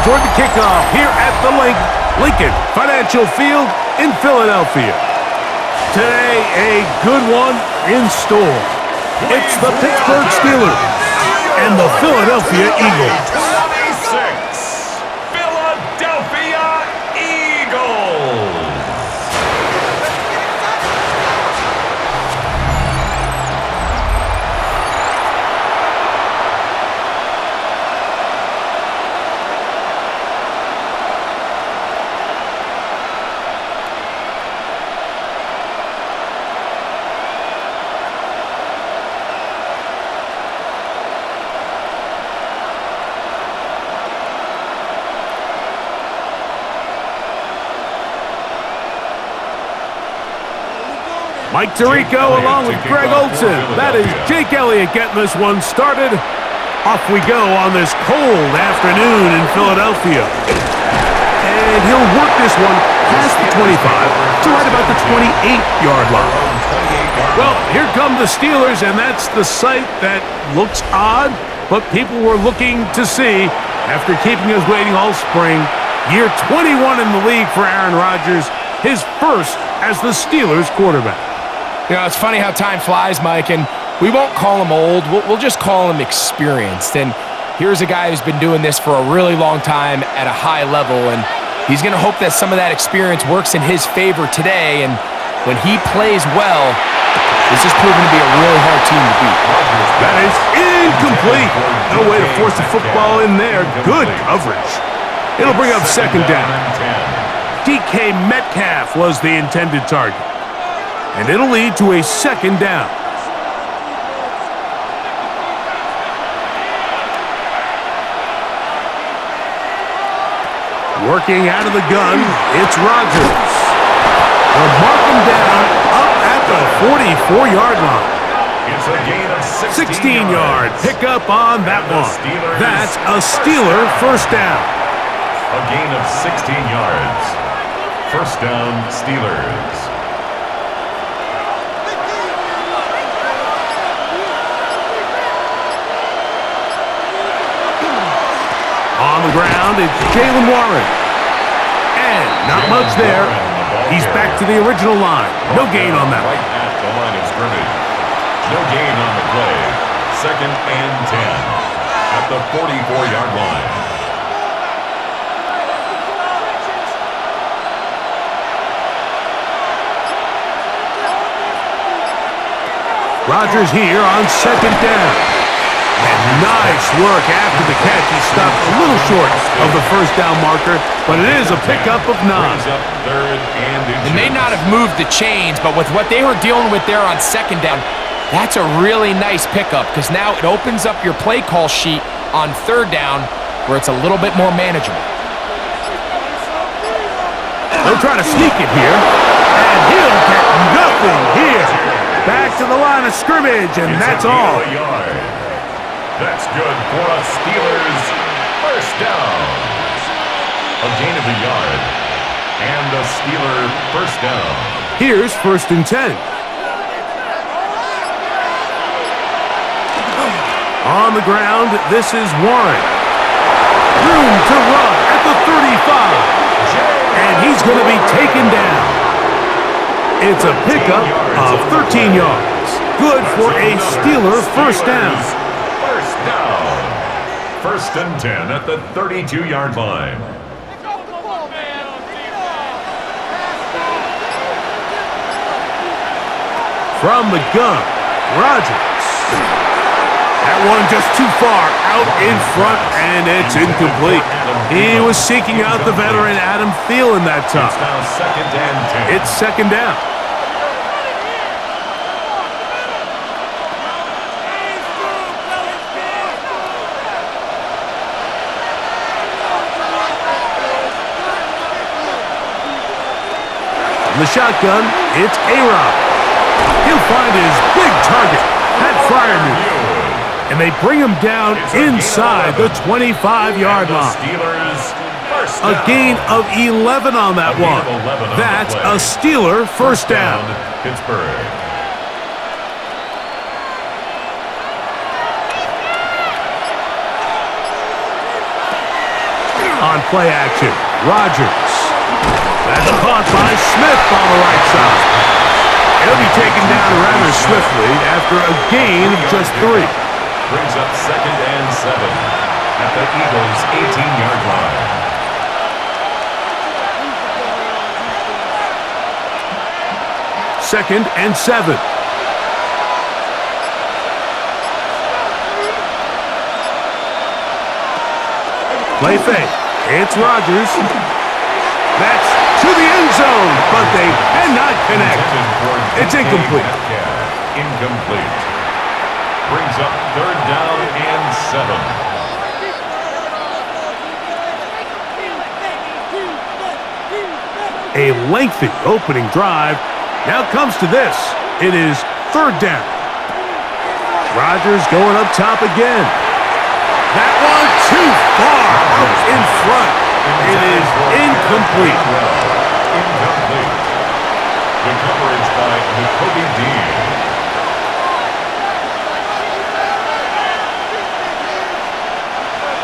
toward the kickoff here at the Lincoln Financial Field in Philadelphia. Today, a good one in store. It's the Pittsburgh Steelers and the Philadelphia Eagles. 26, Philadelphia Eagles. Mike Tirico along with Greg Olson. That is Jake Elliott getting this one started. Off we go on this cold afternoon in Philadelphia. And he'll work this one past the 25 to right about the 28-yard line. Well, here come the Steelers, and that's the sight that looks odd, but people were looking to see after keeping us waiting all spring. Year 21 in the league for Aaron Rodgers, his first as the Steelers quarterback. You know, it's funny how time flies, Mike, and we won't call him old. We'll just call him experienced. And here's a guy who's been doing this for a really long time at a high level, and he's going to hope that some of that experience works in his favor today. And when he plays well, this is proving to be a really hard team to beat. That is incomplete. No way to force the football in there. Good coverage. It'll bring up second down. DK Metcalf was the intended target. And it'll lead to a second down. Working out of the gun, it's Rodgers. They'll mark him down up at the 44-yard line. It's a gain of 16-yard pickup on that one. That's a Steeler first down. A gain of 16 yards. First down, Steelers. On the ground, it's Jaylen Warren. And not much there. He's back to the original line. No gain on that. Right at the line of scrimmage. No gain on the play. Second and 10 at the 44-yard line. Rodgers here on second down. And nice work after the catch. He stopped a little short of the first down marker, but it is a pickup of 9. They may not have moved the chains, but with what they were dealing with there on second down, that's a really nice pickup because now it opens up your play call sheet on third down where it's a little bit more manageable. They'll try to sneak it here, and he'll get nothing here. Back to the line of scrimmage, and that's all. That's good for a Steelers first down. A gain of a yard. And a Steeler first down. Here's first and 10. On the ground, this is Warren. Room to run at the 35. And he's going to be taken down. It's a pickup of 13 yards. Good for a Steeler first down. First and 10 at the 32-yard line. From the gun, Rodgers. That one just too far out in front, and it's incomplete. He was seeking out the veteran Adam Thielen that time. It's now second and 10. It's second down. The shotgun, it's A-Rod. He'll find his big target, Pat Freiermuth. And they bring him down inside the 25-yard line. A gain of 11 on that one. That's a Steeler first down. Pittsburgh. on play action. Rodgers. That's caught by Smith on the right side. He'll be taken down rather swiftly after a gain of just 3. Brings up 2nd and 7 at the Eagles' 18-yard line. Second and 7. Play fake. It's Rodgers. That's to the end zone, but they cannot connect. It's incomplete. Incomplete. Brings up 3rd down and 7. A lengthy opening drive. Now comes to this. It is 3rd down. Rodgers going up top again. That one too far out in front. It is incomplete. Incomplete. The coverage by Jacoby Dean.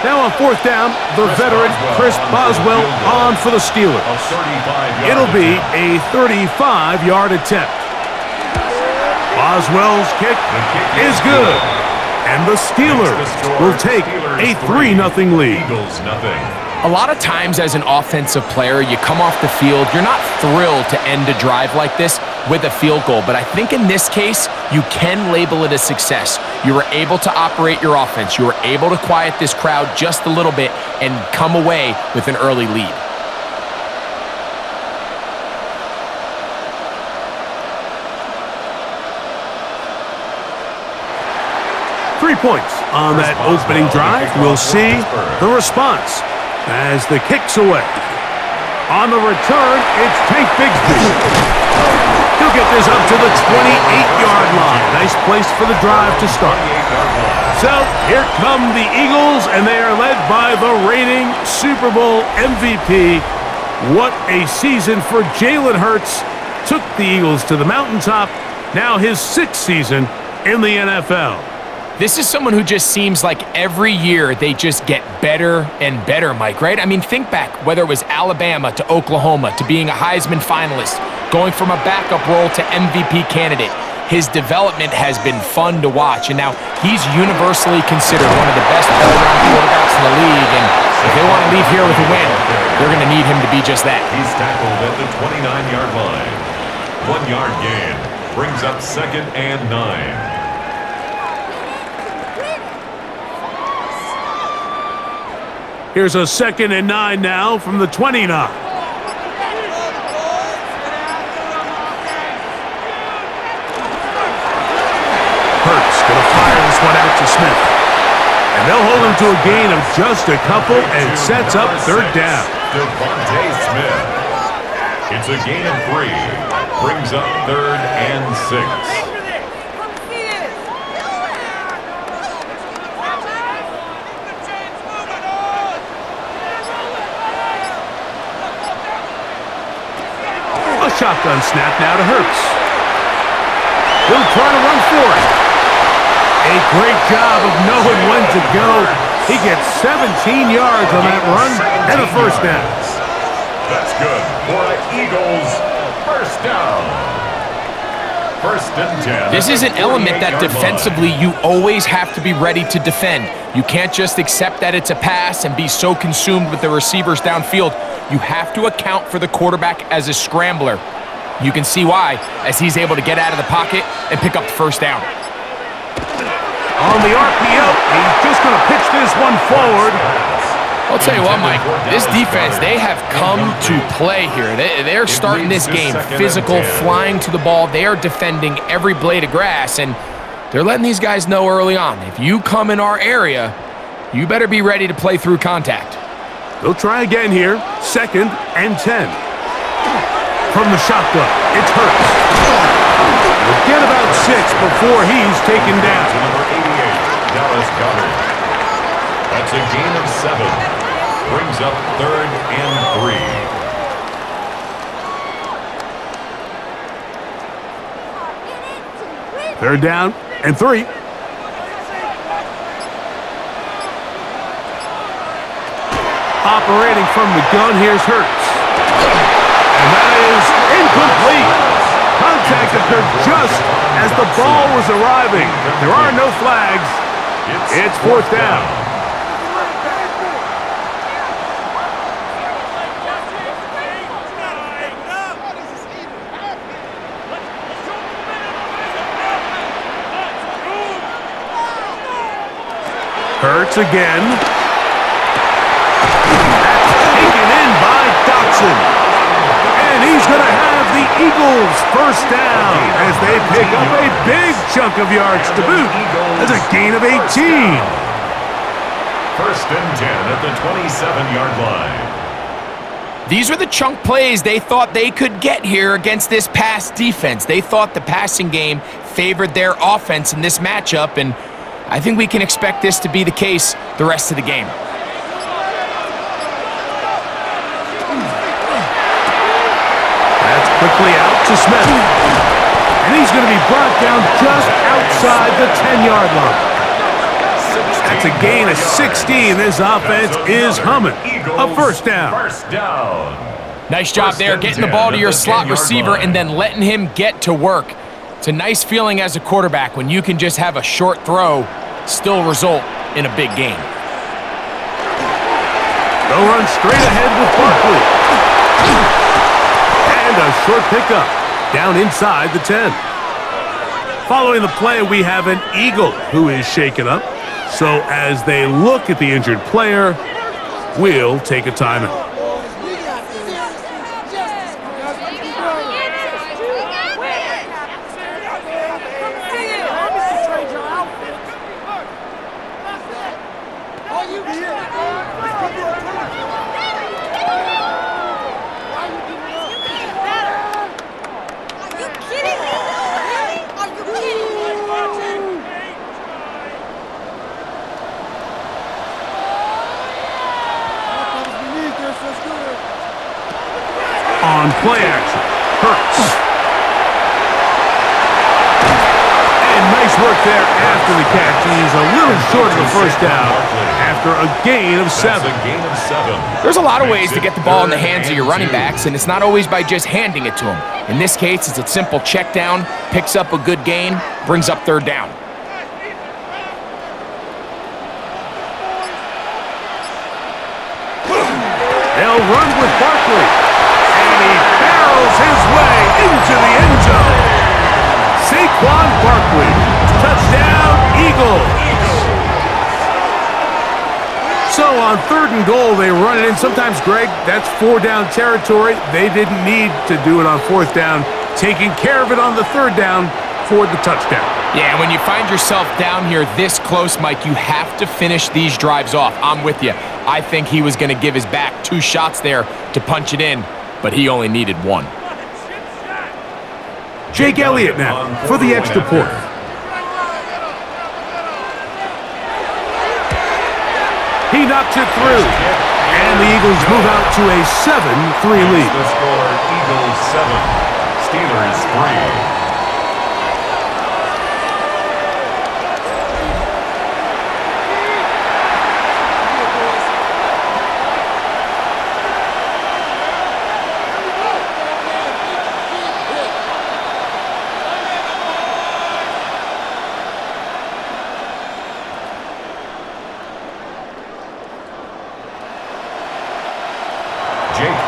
Now on 4th down, the veteran Chris Boswell on for the Steelers. It'll be a 35-yard attempt. Boswell's kick is good. And the Steelers will take a 3-0 lead. Eagles nothing. A lot of times as an offensive player, you come off the field, you're not thrilled to end a drive like this with a field goal. But I think in this case, you can label it a success. You were able to operate your offense. You were able to quiet this crowd just a little bit and come away with an early lead. Points on that opening drive. We'll see the response as the kick's away. On the return, it's Tank Bigsby. He'll get this up to the 28-yard line. Nice place for the drive to start. So here come the Eagles, and they are led by the reigning Super Bowl MVP. What a season for Jalen Hurts. Took the Eagles to the mountaintop. Now his 6th season in the NFL. This is someone who just seems like every year they just get better and better, Mike, right? I mean, think back, whether it was Alabama to Oklahoma to being a Heisman finalist, going from a backup role to MVP candidate. His development has been fun to watch, and now he's universally considered one of the best all-around quarterbacks in the league, and if they want to leave here with a win, they're going to need him to be just that. He's tackled at the 29-yard line. 1-yard gain brings up 2nd and 9. Here's a 2nd and 9 now from the 29. Hurts gonna fire this one out to Smith. And they'll hold him to a gain of just a couple and sets up 3rd down. Devontae Smith. It's a gain of 3. Brings up 3rd and 6. Shotgun snap now to Hurts. He'll try to run for it. A great job of knowing when to go. He gets 17 yards on that run and a 1st down. That's good for an Eagles 1st down. 1st and 10. This is an element that defensively you always have to be ready to defend. You can't just accept that it's a pass and be so consumed with the receivers downfield. You have to account for the quarterback as a scrambler. You can see why, as he's able to get out of the pocket and pick up the 1st down. On the RPO, he's just going to pitch this one forward. I'll tell you what, Mike, this defense, they have come to play here. They're starting this game physical, flying to the ball. They are defending every blade of grass, and they're letting these guys know early on, if you come in our area, you better be ready to play through contact. They'll try again here. 2nd and 10. From the shotgun, it's Hurts. We'll get about 6 before he's taken down. Number 88, Dallas Goedert. That's a gain of 7. Brings up 3rd and 3. 3rd down and 3. Operating from the gun, here's Hurts. And that is incomplete. Contact occurred just as the ball was arriving. There are no flags. It's fourth down. Hurts again. That's taken in by Dotson. And he's going to have the Eagles first down as they pick up a big chunk of yards to boot. That's a gain of 18. First and 10 at the 27-yard line. These were the chunk plays they thought they could get here against this pass defense. They thought the passing game favored their offense in this matchup, and I think we can expect this to be the case the rest of the game. That's quickly out to Smith. And he's going to be brought down just outside the 10-yard line. That's a gain of 16. This offense is humming. A first down. Nice job there getting the ball to your slot receiver and then letting him get to work. It's a nice feeling as a quarterback when you can just have a short throw still result in a big game. They'll run straight ahead with Barkley. And a short pickup down inside the 10. Following the play, we have an Eagle who is shaken up. So as they look at the injured player, we'll take a timeout. On play action, Hurts. And nice work there after the catch. He's a little short of the first down after a gain of 7. There's a lot of ways to get the ball in the hands of your running backs, and it's not always by just handing it to them. In this case, it's a simple check down, picks up a good gain, brings up third down. They'll run with Barkley. He barrels his way into the end zone. Saquon Barkley. Touchdown, Eagles. So on 3rd and goal, they run it in. Sometimes, Greg, that's 4-down territory. They didn't need to do it on 4th down. Taking care of it on the 3rd down for the touchdown. Yeah, when you find yourself down here this close, Mike, you have to finish these drives off. I'm with you. I think he was going to give his back 2 shots there to punch it in, but he only needed 1. Jake Elliott now for the extra point. He knocks it through. And the Eagles move out to a 7-3 lead. The score, Eagles 7, Steelers 3.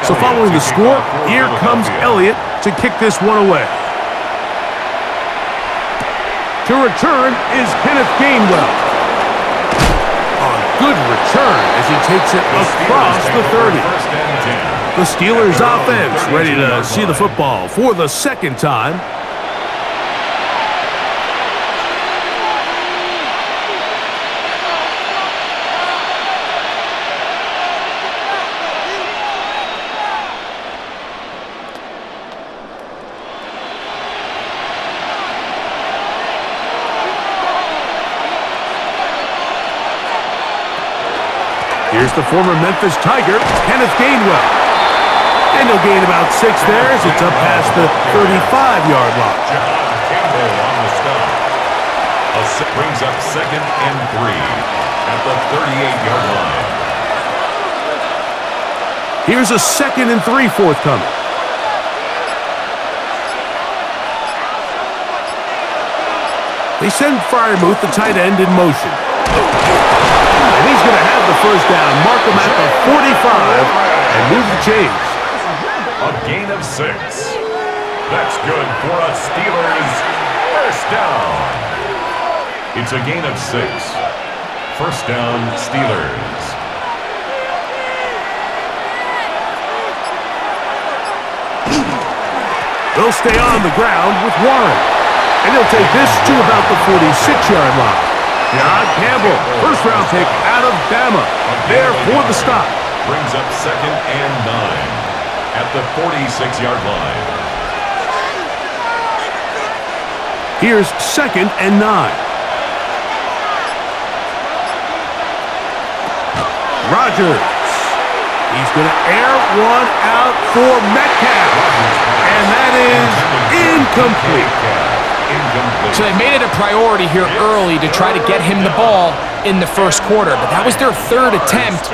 So following the score, here comes Elliott to kick this one away. To return is Kenneth Gainwell. A good return as he takes it across the 30. The Steelers offense ready to see the football for the 2nd time. Here's the former Memphis Tiger, Kenneth Gainwell. And he'll gain about 6 there as it's up past the 35-yard line. Campbell on the stop. Brings up 2nd and 3 at the 38-yard line. Here's a 2nd and 3 forthcoming. They send Freiermuth, the tight end, in motion. And he's going to have the first down. Mark him at the 45 and move the chains. A gain of 6. That's good for a Steelers first down. It's a gain of 6. First down, Steelers. They'll stay on the ground with Warren. And he'll take this to about the 46-yard line. John Campbell, first-round pick out of Bama. There for the stop. Brings up 2nd and 9 at the 46-yard line. Here's 2nd and 9. Rodgers. He's going to air one out for Metcalf. And that is incomplete. So they made it a priority here early to try to get him the ball in the first quarter. But that was their 3rd attempt.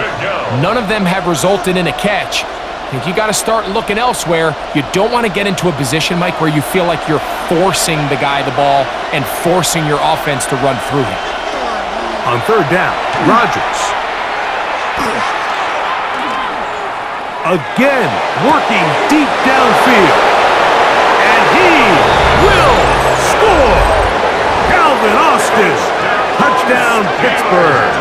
None of them have resulted in a catch. I think you got to start looking elsewhere. You don't want to get into a position, Mike, where you feel like you're forcing the guy the ball and forcing your offense to run through him. On 3rd down, Rodgers. Again, working deep downfield. And he will score! Calvin Austin. Touchdown, Pittsburgh.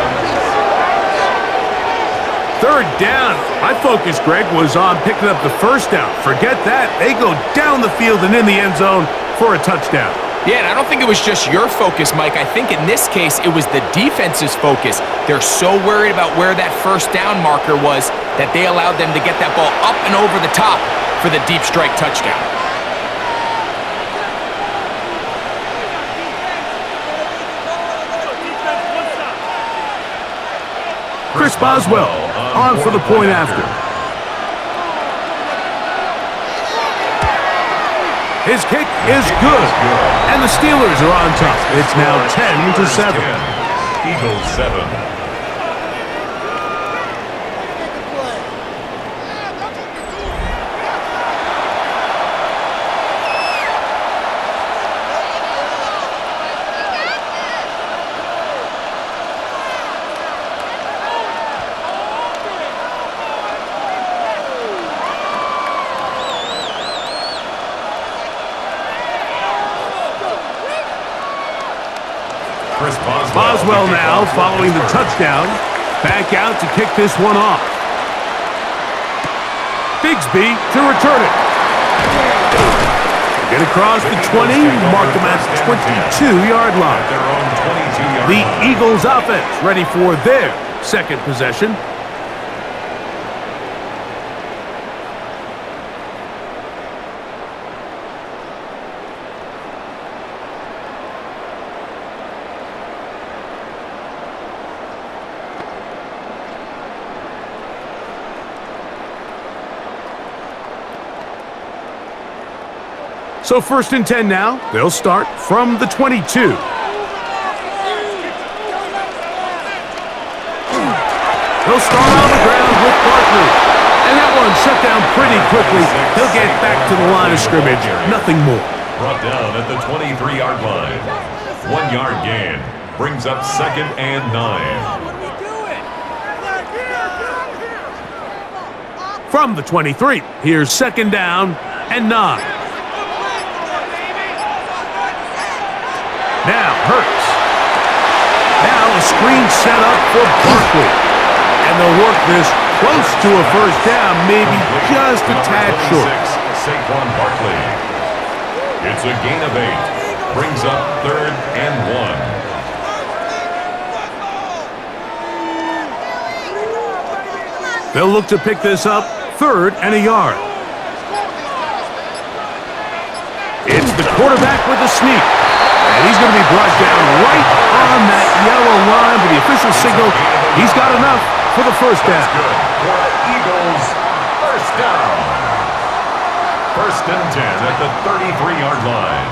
3rd down. My focus, Greg, was on picking up the first down. Forget that. They go down the field and in the end zone for a touchdown. Yeah, and I don't think it was just your focus, Mike. I think in this case, it was the defense's focus. They're so worried about where that first down marker was that they allowed them to get that ball up and over the top for the deep strike touchdown. Chris Boswell on for the point after. His kick is good, and the Steelers are on top. It's now 10-7. Eagles 7. Boswell now following the touchdown. Back out to kick this one off. Bigsby to return it. Get across the 20, mark them at the 22-yard line. The Eagles offense ready for their 2nd possession. So 1st and 10 now. They'll start from the 22. They'll start on the ground with Barkley. And that one shut down pretty quickly. He'll get back to the line of scrimmage. Nothing more. Brought down at the 23-yard line. 1-yard gain. Brings up 2nd and 9. From the 23, here's 2nd down and 9. Now Hurts. Now a screen set up for Barkley. And they'll work this close to a first down, maybe just a tad short. Saquon Barkley. It's a gain of 8. Brings up 3rd and 1. They'll look to pick this up 3rd and a yard. It's the quarterback with the sneak. And he's going to be brought down right on that yellow line, but the official signal, he's got enough for the first down. That's good for Eagles first down. 1st and 10 at the 33-yard line.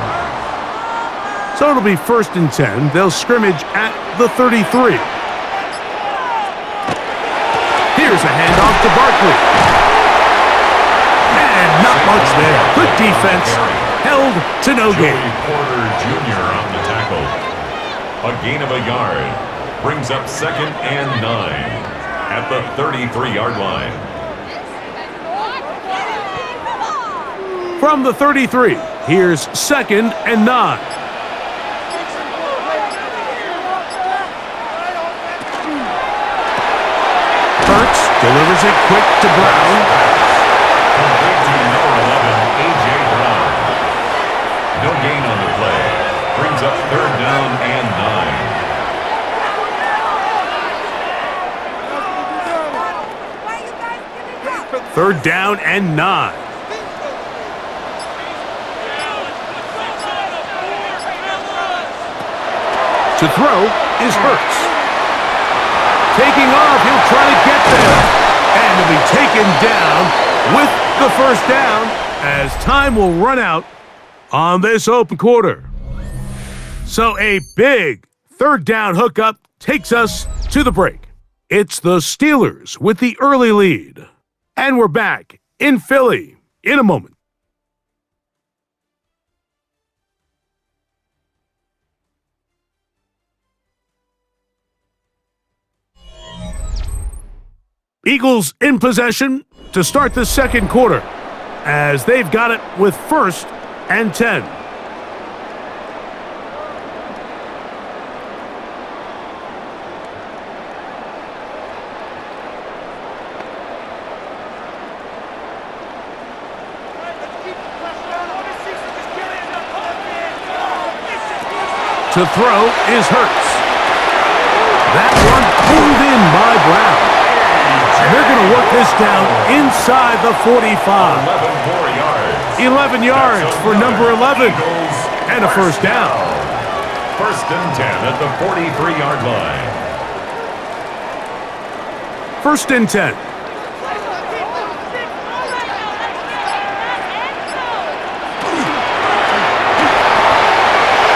So it'll be 1st and 10. They'll scrimmage at the 33. Here's a handoff to Barkley. not much there. Good defense. Held to no gain. Porter Jr. on the tackle. A gain of a yard. Brings up 2nd and 9 at the 33-yard line. From the 33, here's 2nd and 9. Hurts delivers it quick to Brown. Complete to number 11, A.J. Brown. No gain on the play. Brings up 3rd down and 9. 3rd down and 9. To throw is Hurts. Taking off, he'll try to get there. And he'll be taken down with the 1st down as time will run out on this open quarter. So a big 3rd down hookup takes us to the break. It's the Steelers with the early lead. And we're back in Philly in a moment. Eagles in possession to start the 2nd quarter as they've got it with 1st and 10. To throw is Hurts. That one pulled in by Brown. And they're going to work this down inside the 45. 11 yards for number 11. And a 1st down. 1st and 10 at the 43-yard line. 1st and 10.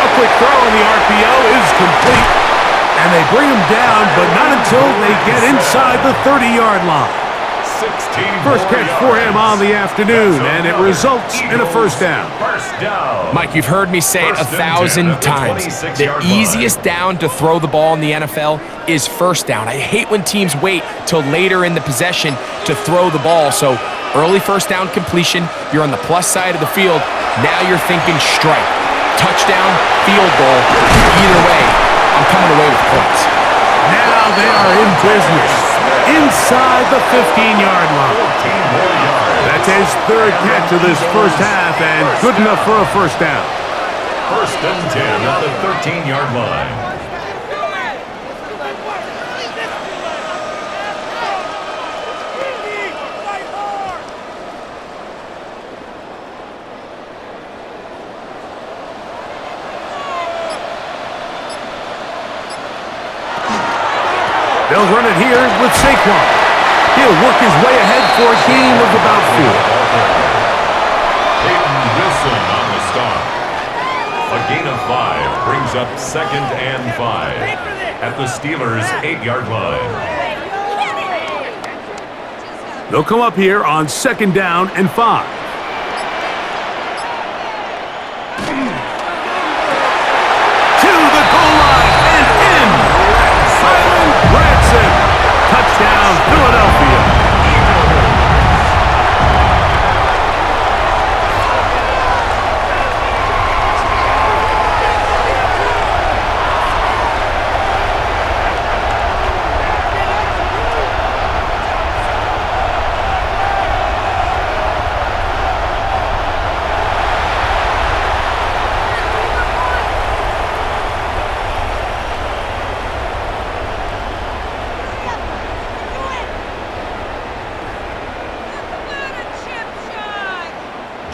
A quick throw in the RPO is complete. And they bring him down, but not until they get inside the 30-yard line. 1st catch for him on the afternoon, and it results in a 1st down. Mike, you've heard me say it 1,000 times. The easiest down to throw the ball in the NFL is 1st down. I hate when teams wait till later in the possession to throw the ball. So early 1st down completion, you're on the plus side of the field. Now you're thinking strike, touchdown, field goal. Either way, I'm coming away with points. Now they are in business inside the 15-yard line. That's his 3rd catch of this 1st half and good enough for a 1st down. 1st and 10 at the 13-yard line. They'll run it here with Saquon. He'll work his way ahead for a gain of about 4. Peyton Wilson on the stop. A gain of 5 brings up 2nd and 5 at the Steelers' 8-yard line. They'll come up here on 2nd down and 5. To the goal line and in. Branson. Touchdown, Philadelphia.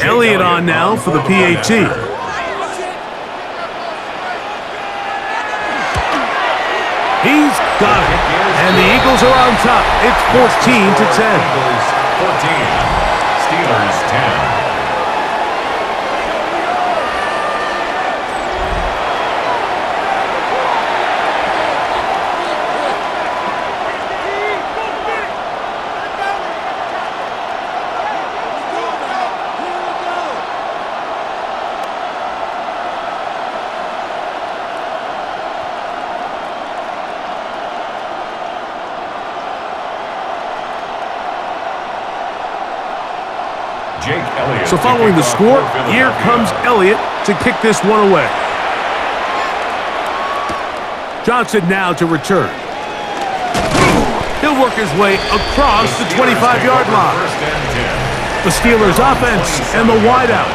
Elliott on now for the PAT. He's got it. And the Eagles are on top. It's 14-10. 14. Steelers 10. So following the score, here comes Elliott to kick this one away. Johnson now to return. He'll work his way across the 25-yard line. The Steelers offense and the wideout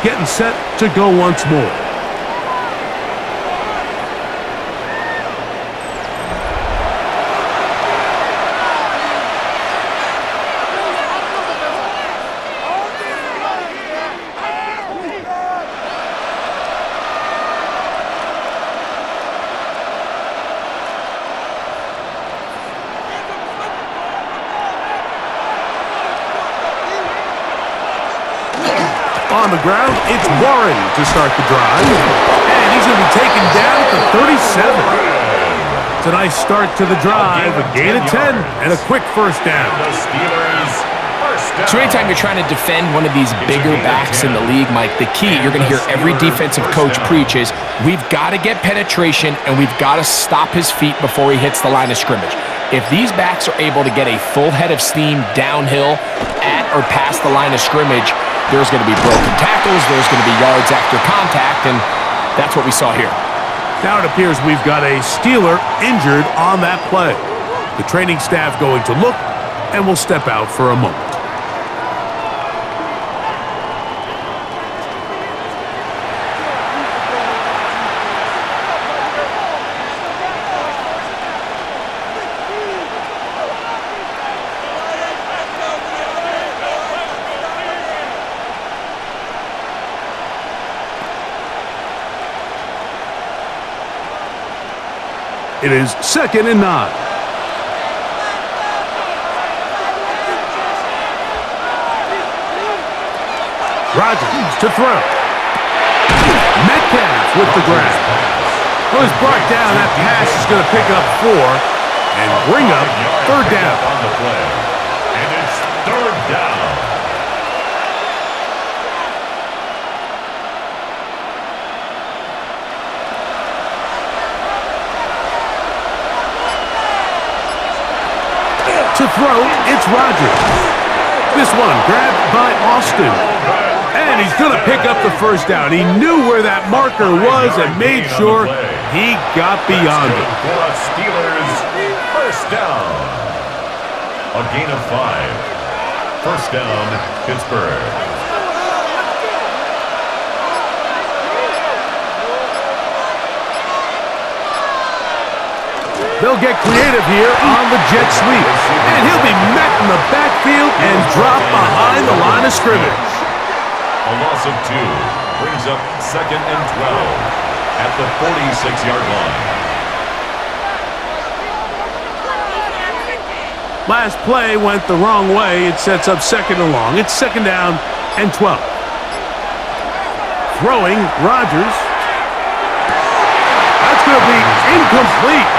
getting set to go once more. On the ground, it's Warren to start the drive. And he's going to be taken down at the 37. It's a nice start to the drive, a gain of 10, and a quick first down. So anytime you're trying to defend one of these bigger backs in the league, Mike, the key you're going to hear every defensive coach preach is we've got to get penetration and we've got to stop his feet before he hits the line of scrimmage. If these backs are able to get a full head of steam downhill at or past the line of scrimmage, there's going to be broken tackles, there's going to be yards after contact, and that's what we saw here. Now it appears we've got a Steeler injured on that play. The training staff going to look, and will step out for a moment. It is 2nd and 9. Rodgers to throw. Metcalf with the grab. Well, he's brought down. That pass is going to pick up 4 and bring up 3rd down. On the play. And it's 3rd down. To throw, it's Rodgers. This one grabbed by Austin. And he's going to pick up the first down. He knew where that marker was and made sure he got beyond it. For a Steelers first down. A gain of 5. First down, Pittsburgh. They'll get creative here on the jet sweep. And he'll be met in the backfield and dropped behind the line of scrimmage. A loss of 2 brings up 2nd and 12 at the 46-yard line. Last play went the wrong way. It sets up 2nd and long. It's 2nd down and 12. Throwing, Rodgers. That's going to be incomplete.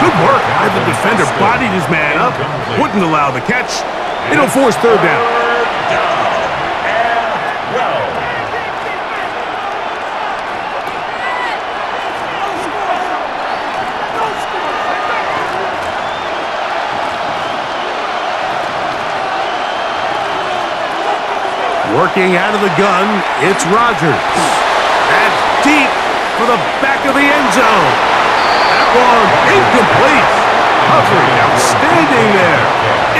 Good work. The defender bodied his man up, wouldn't allow the catch. It'll force 3rd down. Working out of the gun, it's Rodgers. That's deep for the back of the end zone. That one incomplete. Coverage outstanding there.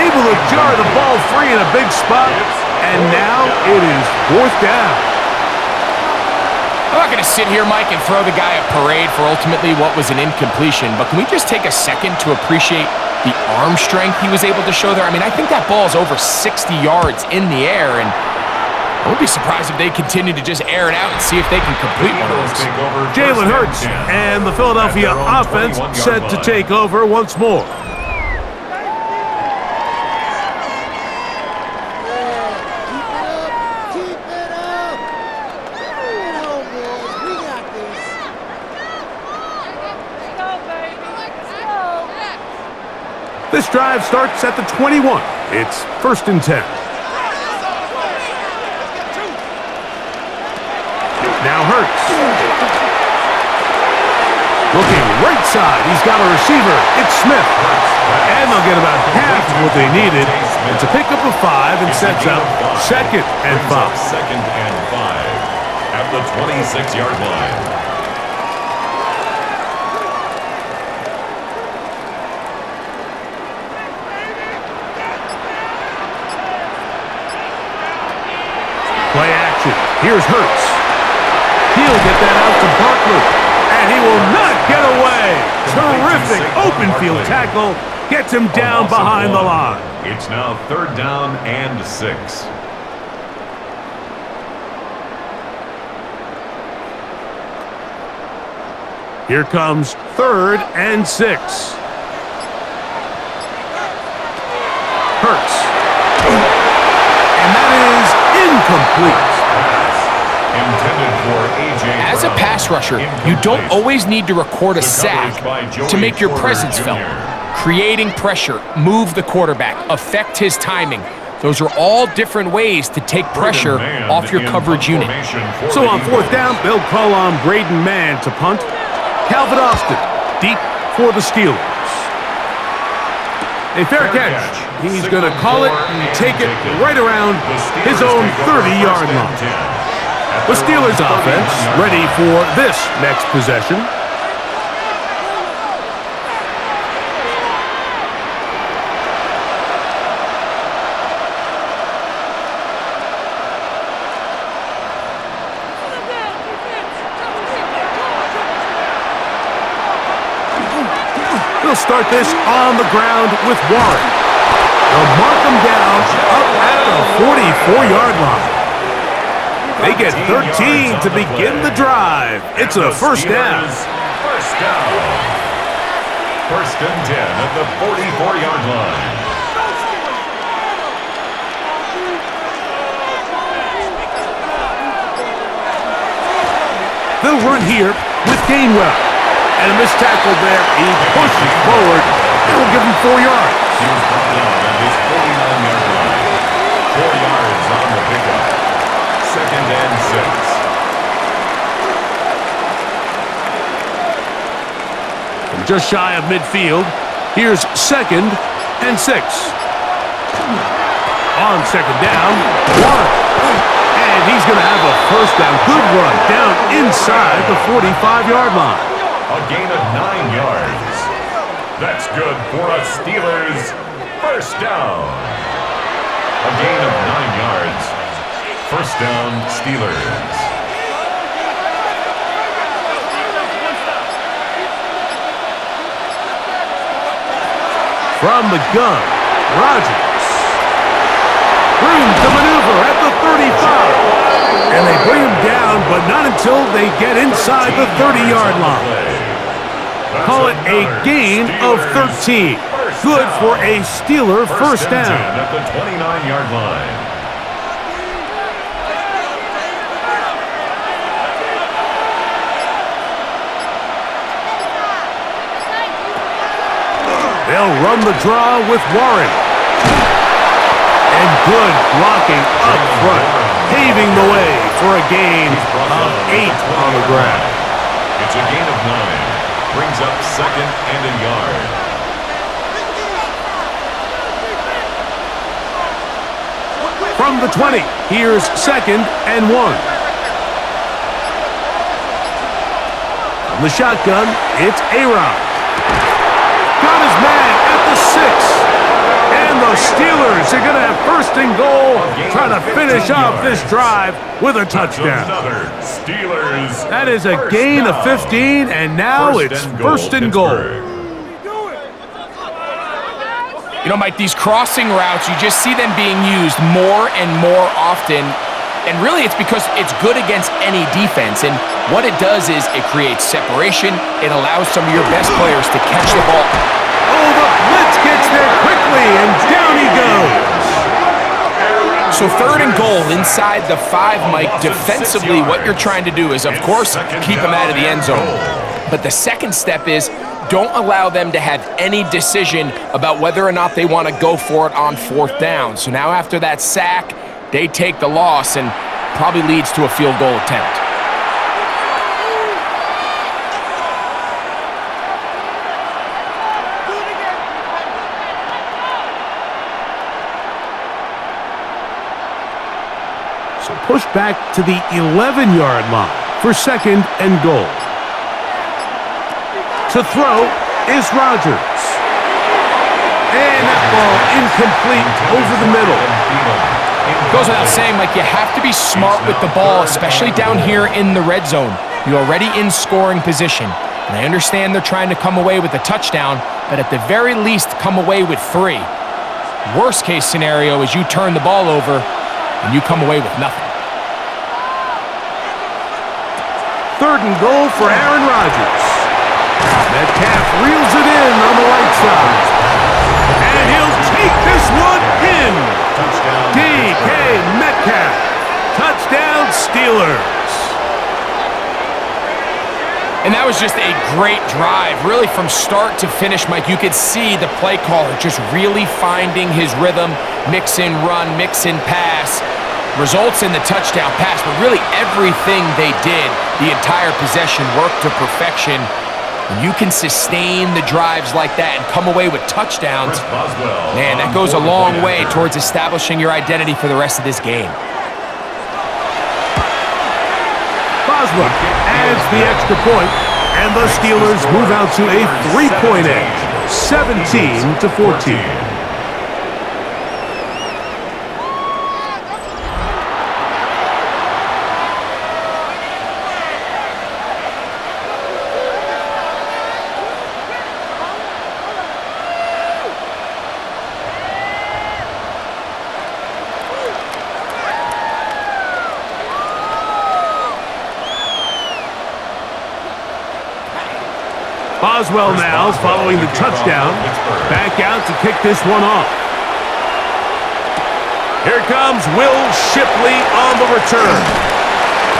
Able to jar the ball free in a big spot. And now it is 4th down. I'm not going to sit here, Mike, and throw the guy a parade for ultimately what was an incompletion, but can we just take a second to appreciate the arm strength he was able to show there? I mean, I think that ball is over 60 yards in the air, and I wouldn't be surprised if they continue to just air it out and see if they can complete one of those. Jalen Hurts and the Philadelphia offense set to take over once more. This drive starts at the 21. It's 1st and 10. Now Hurts. Looking right side. He's got a receiver. It's Smith. And they'll get about half of what they needed. It's a pickup of 5 and sets up 2nd and 5. 2nd and 5 at the 26-yard line. Play action. Here's Hurts. He'll get that out to Barkley. And he will not get away. Terrific open field tackle. Gets him down behind the line. It's now 3rd down and 6. Here comes 3rd and 6. Hurts. And that is incomplete. As a pass rusher, you don't always need to record a sack to make your presence felt. Creating pressure, move the quarterback, affect his timing. Those are all different ways to take pressure off your coverage unit. So on 4th down, they'll call on Braden Mann to punt. Calvin Austin, deep for the Steelers. A fair catch. He's going to call it and take it right around his own 30-yard line. The Steelers offense ready for this next possession. They'll start this on the ground with Warren. They'll mark him down up at the 44-yard line. They get 13 to begin the drive. It's a 1st down. 1st down. 1st and 10 at the 44-yard line. They'll run here with Gainwell. And a missed tackle there. He pushes forward. It'll give him 4 yards. He was brought down at his 49-yard line. 4 yards on the pickup. 2nd and 6. From just shy of midfield, here's 2nd and 6. On 2nd down, Warren. And he's going to have a 1st down. Good run down inside the 45-yard line. A gain of 9 yards. That's good for a Steelers 1st down. A gain of 9 yards. 1st down, Steelers. From the gun, Rodgers. Room to maneuver at the 35. And they bring him down, but not until they get inside the 30-yard line. Call it a gain of 13. Good for a Steeler 1st down. At the 29-yard line. They'll run the draw with Warren. And good blocking up front, paving the way for a gain of 8 on the ground. It's a gain of 9. Brings up 2nd and a yard. From the 20, here's 2nd and 1. From the shotgun, it's Aaron. Got his man at the 6. And the Steelers are going to have 1st and goal, trying to finish off this drive with a touchdown. Steelers. That is a gain of 15, and now it's 1st and goal. You know, Mike, these crossing routes, you just see them being used more and more often. And really, it's because it's good against any defense. And what it does is it creates separation. It allows some of your best players to catch the ball. Oh, the blitz gets there quickly, and down he goes. So 3rd and goal inside the 5, Mike. Defensively, what you're trying to do is, of course, keep them out of the end zone. But the second step is don't allow them to have any decision about whether or not they want to go for it on 4th down. So now after that sack, they take the loss and probably leads to a field goal attempt. pushed back to the 11-yard line for 2nd and goal. To throw is Rodgers. And that ball incomplete over the middle. Goes without saying, Mike, you have to be smart with the ball, especially down here in the red zone. You're already in scoring position. And I understand they're trying to come away with a touchdown, but at the very least, come away with 3. Worst case scenario is you turn the ball over and you come away with nothing. 3rd and goal for Aaron Rodgers. Metcalf reels it in on the right side. And he'll take this one in. DK Metcalf. Touchdown Steelers. And that was just a great drive, really from start to finish, Mike. You could see the play caller just really finding his rhythm, mix in run, mix in pass, results in the touchdown pass, but really everything they did, the entire possession worked to perfection. When you can sustain the drives like that and come away with touchdowns, man, that goes a long way towards establishing your identity for the rest of this game. Boswell adds the extra point, and the Steelers move out to a 3-point edge, 17-14. Boswell now, following the touchdown, back out to kick this one off. Here comes Will Shipley on the return.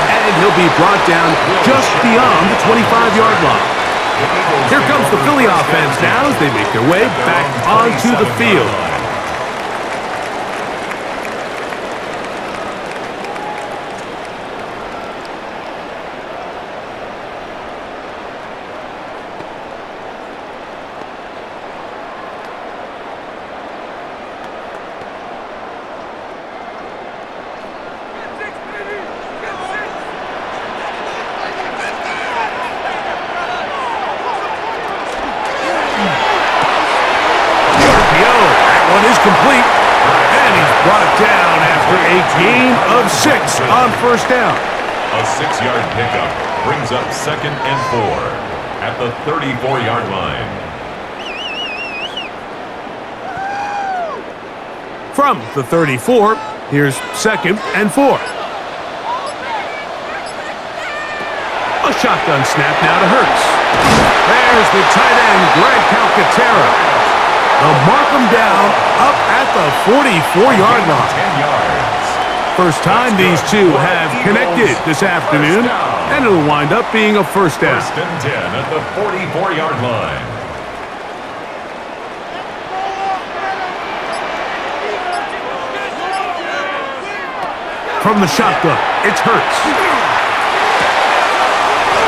And he'll be brought down just beyond the 25-yard line. Here comes the Philly offense now as they make their way back onto the field. Complete, and he's brought down after a gain of 6 on 1st down. A 6-yard pickup brings up 2nd and 4 at the 34-yard line. From the 34, here's 2nd and 4. A shotgun snap now to Hurts. There's the tight end, Greg Calcaterra. They'll mark him down up at the 44-yard line. 10 yards. First time these two have connected this afternoon, and it'll wind up being a 1st down. 1st and 10 at the 44-yard line. From the shotgun, it's Hurts.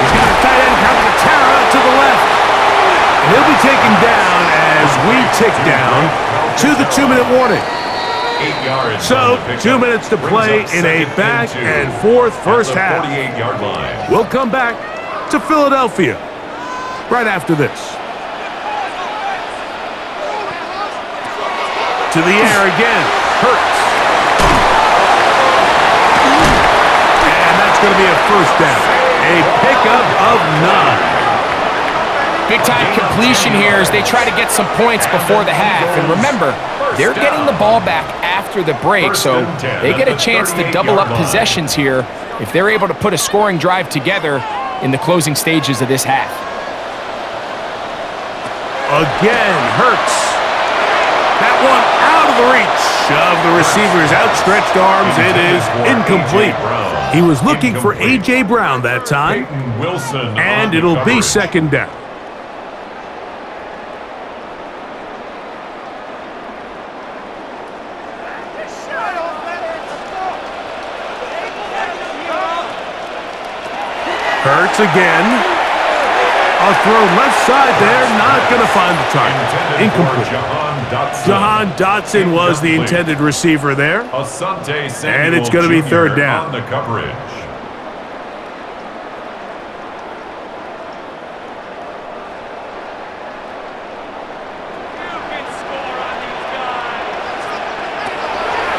He's got a tight end, Calcaterra, to the left. And he'll be taken down as we tick down to the 2-minute warning. 8 yards. So, 2 minutes to play in a back and forth first half. 48-yard line. We'll come back to Philadelphia right after this. To the air again, Hurts. And that's going to be a 1st down. A pickup of 9. Big-time completion here as they try to get some points before the half. And remember, they're getting the ball back after the break, so they get a chance to double up possessions here if they're able to put a scoring drive together in the closing stages of this half. Again, Hurts. That one out of the reach of the receiver's outstretched arms. It is incomplete. He was looking for A.J. Brown that time, and it'll be 2nd down. Hurts again A throw left side there, not going to find the target. Incomplete. Jahan Dotson was the intended receiver there. And it's going to be third down. On the coverage.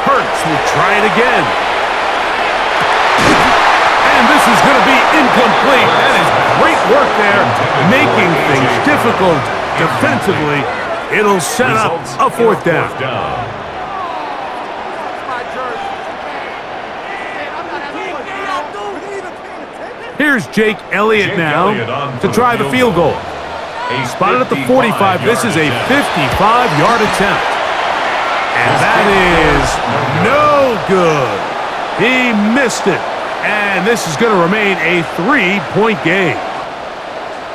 Hurts will try it again. And this is going to be incomplete. That is great work there, making things difficult defensively. It'll set up a fourth down. Here's Jake Elliott now to try the field goal. Spotted at the 45. This is a 55-yard attempt. And that is no good. He missed it. And this is going to remain a 3-point game.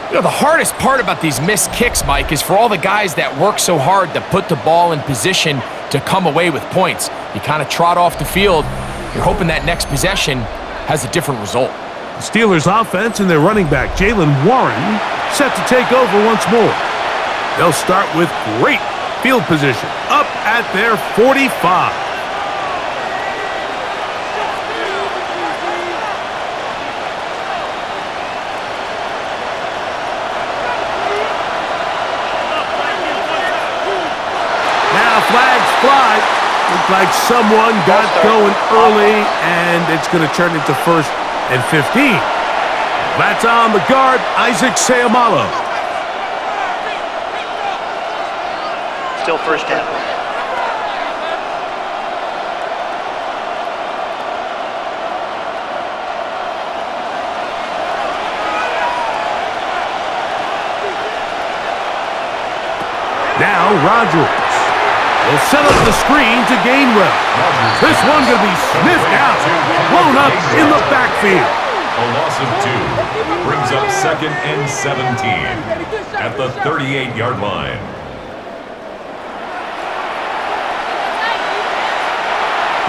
You know, the hardest part about these missed kicks, Mike, is for all the guys that work so hard to put the ball in position to come away with points. You kind of trot off the field. You're hoping that next possession has a different result. The Steelers offense and their running back, Jaylen Warren, set to take over once more. They'll start with great field position up at their 45. Flags fly. Looks like someone got going early, and it's going to turn into 1st and 15. That's on the guard, Isaac Seumalo. Still first down. Now Rodgers will set up the screen to Gainwell. This one going to be sniffed out, blown up in the backfield. A loss of 2 brings up 2nd and 17 at the 38-yard line.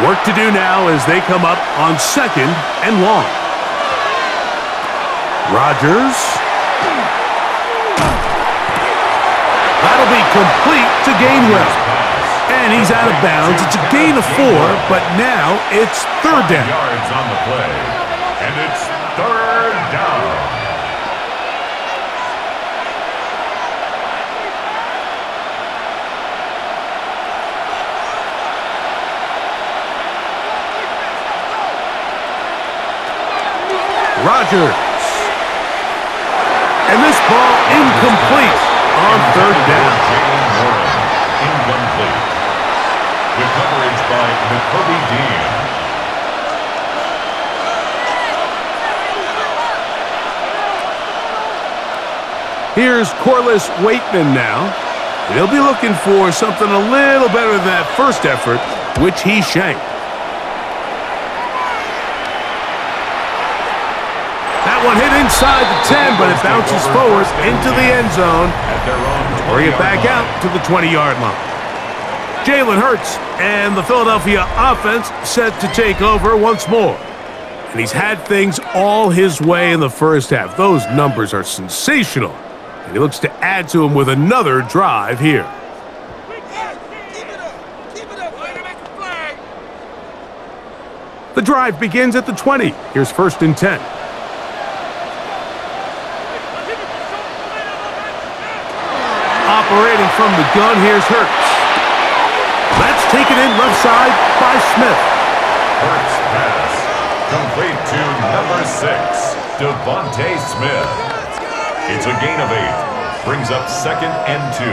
Work to do now as they come up on 2nd and long. Rodgers. That'll be complete to Gainwell. And he's out of bounds. It's a gain of 4, but now it's 3rd down. Yards on the play, and it's 3rd down. Rodgers. And this ball incomplete on 3rd down. Incomplete. The coverage by Nakobe Dean. Here's Corliss Waitman now. He'll be looking for something a little better than that first effort, which he shanked. That one hit inside the 10, but it bounces forward into the end zone. Bring it back out to the 20-yard line. Jalen Hurts and the Philadelphia offense set to take over once more. And he's had things all his way in the first half. Those numbers are sensational. And he looks to add to them with another drive here. The drive begins at the 20. Here's 1st and 10. Operating from the gun, here's Hurts. That's taken in left side by Smith. Hurts pass. Complete to number 6, Devontae Smith. It's a gain of 8. Brings up 2nd and 2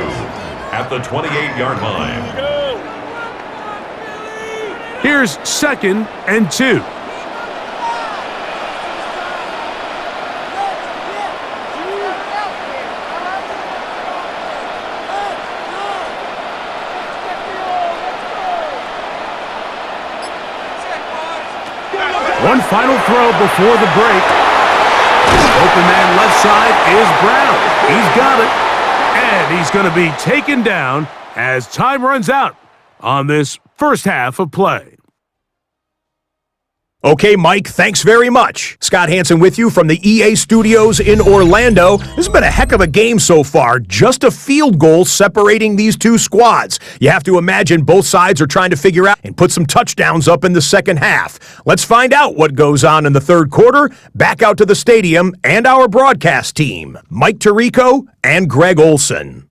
at the 28-yard line. Here's 2nd and 2. One final throw before the break. Open man left side is Brown. He's got it. And he's going to be taken down as time runs out on this first half of play. Okay, Mike, thanks very much. Scott Hansen with you from the EA Studios in Orlando. This has been a heck of a game so far. Just a field goal separating these two squads. You have to imagine both sides are trying to figure out and put some touchdowns up in the second half. Let's find out what goes on in the third quarter. Back out to the stadium and our broadcast team, Mike Tirico and Greg Olson.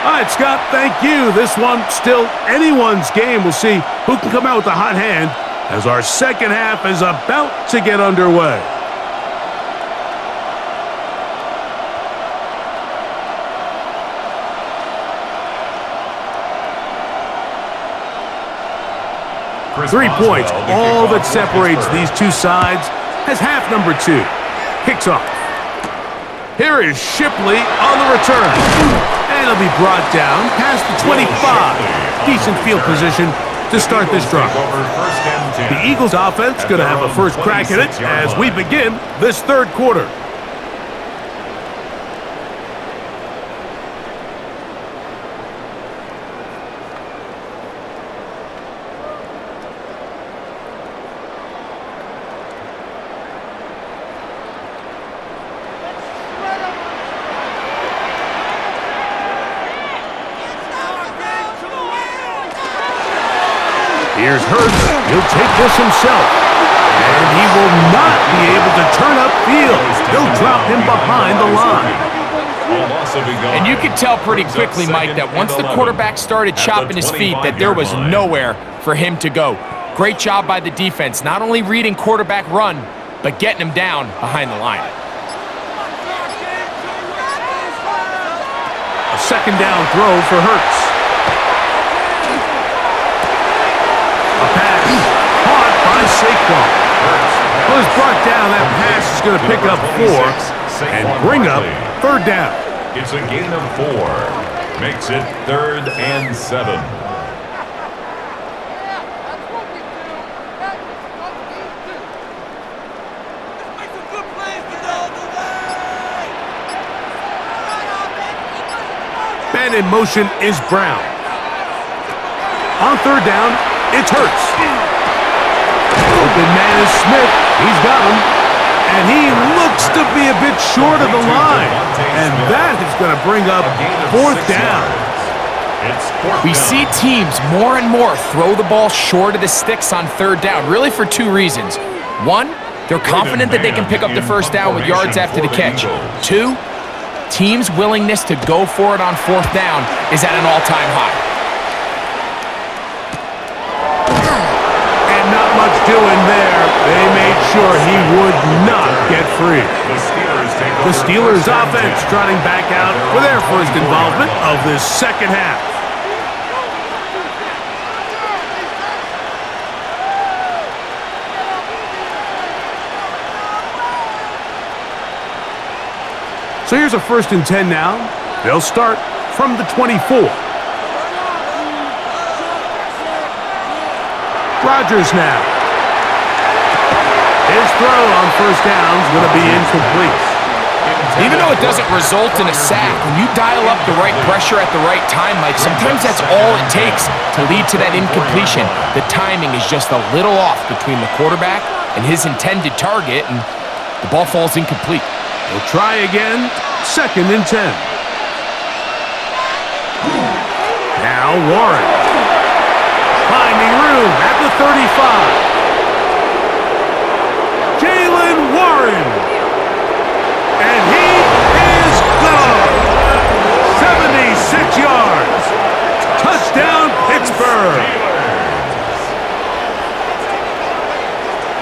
All right, Scott, thank you. This one still anyone's game. We'll see who can come out with a hot hand as our second half is about to get underway. Chris 3 points, Boswell, the all kickoff that for separates Pittsburgh. these two sides as half number 2 kicks off. Here is Shipley on the return. And it'll be brought down past the 25. Decent field position to start this drive. The Eagles offense going to have a first crack at it as we begin this third quarter. Here's Hurts. He'll take this himself. And he will not be able to turn upfield. He'll drop him behind the line. And you could tell pretty quickly, Mike, that once the quarterback started chopping his feet, that there was nowhere for him to go. Great job by the defense, not only reading quarterback run, but getting him down behind the line. A second down throw for Hurts. A pass caught by Saquon. Well, it's brought down. That pass is going to pick up 4 and bring up third down. It's a gain of 4. Makes it 3rd and 7. Man in motion is Brown. On third down, it's Hurts. Open man is Smith. He's got him. And he looks to be a bit short of the line. And that is going to bring up fourth down. We see teams more and more throw the ball short of the sticks on third down, really for 2 reasons. 1, they're confident that they can pick up the first down with yards after the catch. 2, teams' willingness to go for it on fourth down is at an all-time high. And not much doing there. They made sure he would not get free. The Steelers offense trotting back out for their first involvement of this second half. So here's a 1st and 10 now. They'll start from the 24. Rodgers now. His throw on first down is going to be incomplete. Even though it doesn't result in a sack, when you dial up the right pressure at the right time, Mike, sometimes that's all it takes to lead to that incompletion. The timing is just a little off between the quarterback and his intended target, and the ball falls incomplete. We'll try again, 2nd and 10. Now Warren. Finding room at the 35. Jalen Warren. And he is gone. 76 yards. Touchdown, Pittsburgh.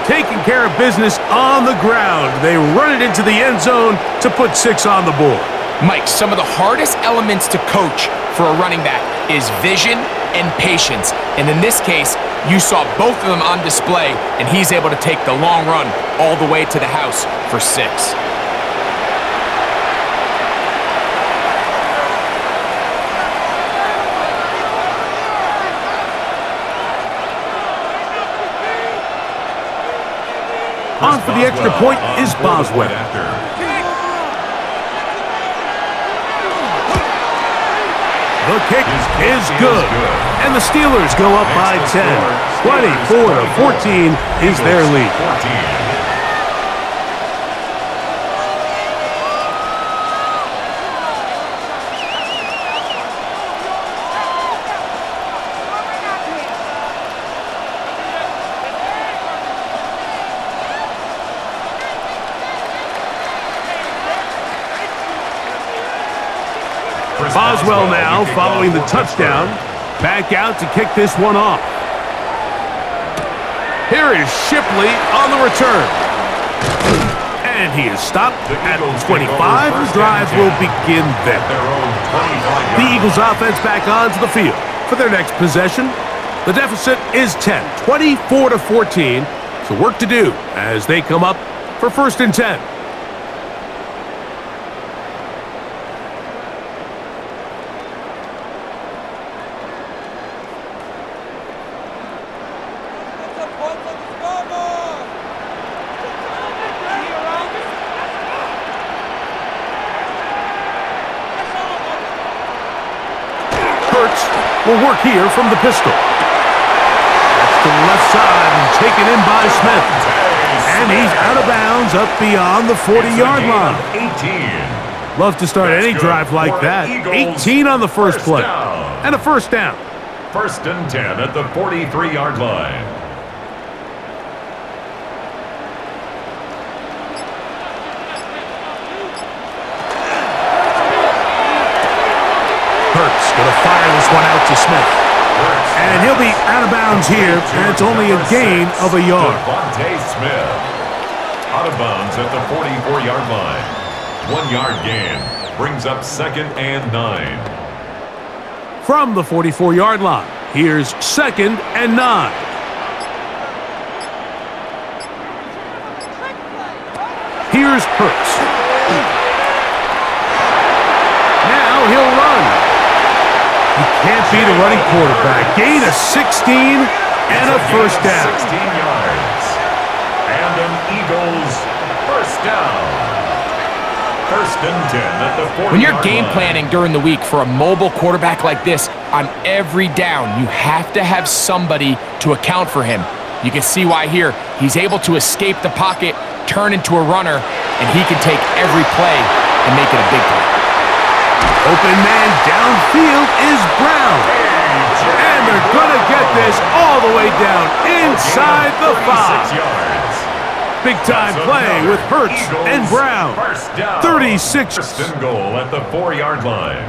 Taking care of business on the ground. They run it into the end zone to put 6 on the board. Mike, some of the hardest elements to coach for a running back is vision and patience. And in this case, you saw both of them on display, and he's able to take the long run all the way to the house for 6. On for the extra point is Boswell. The kick is good. And the Steelers go up by 10. 24-14 is their lead. Boswell now following the touchdown. Back out to kick this one off. Here is Shipley on the return. And he is stopped at 25. The drive will begin then. The Eagles offense back onto the field for their next possession. The deficit is 10, 24-14. So work to do as they come up for 1st and 10. Will work here from the pistol. That's to the left side and taken in by Smith. And he's out of bounds up beyond the 40-yard line. 18. Love to start any drive like that. 18 on the first play. And a first down. 1st and 10 at the 43-yard line. Going to fire this one out to Smith. And he'll be out of bounds here, and it's only a gain of a yard. Smith out of bounds at the 44-yard line. 1-yard gain brings up 2nd and 9. From the 44-yard line, here's 2nd and 9. Here's Hurts. Now he'll run. You can't beat a running quarterback. Gain of 16 and a first down. 16 yards. And an Eagles first down. 1st and 10 at the 40-yard line. When you're game planning during the week for a mobile quarterback like this, on every down, you have to have somebody to account for him. You can see why here. He's able to escape the pocket, turn into a runner, and he can take every play and make it a big play. Open man downfield is Brown. And they're going to get this all the way down inside the 5. Big time play with Hurts and Brown. 36. 1st and goal at the 4-yard line.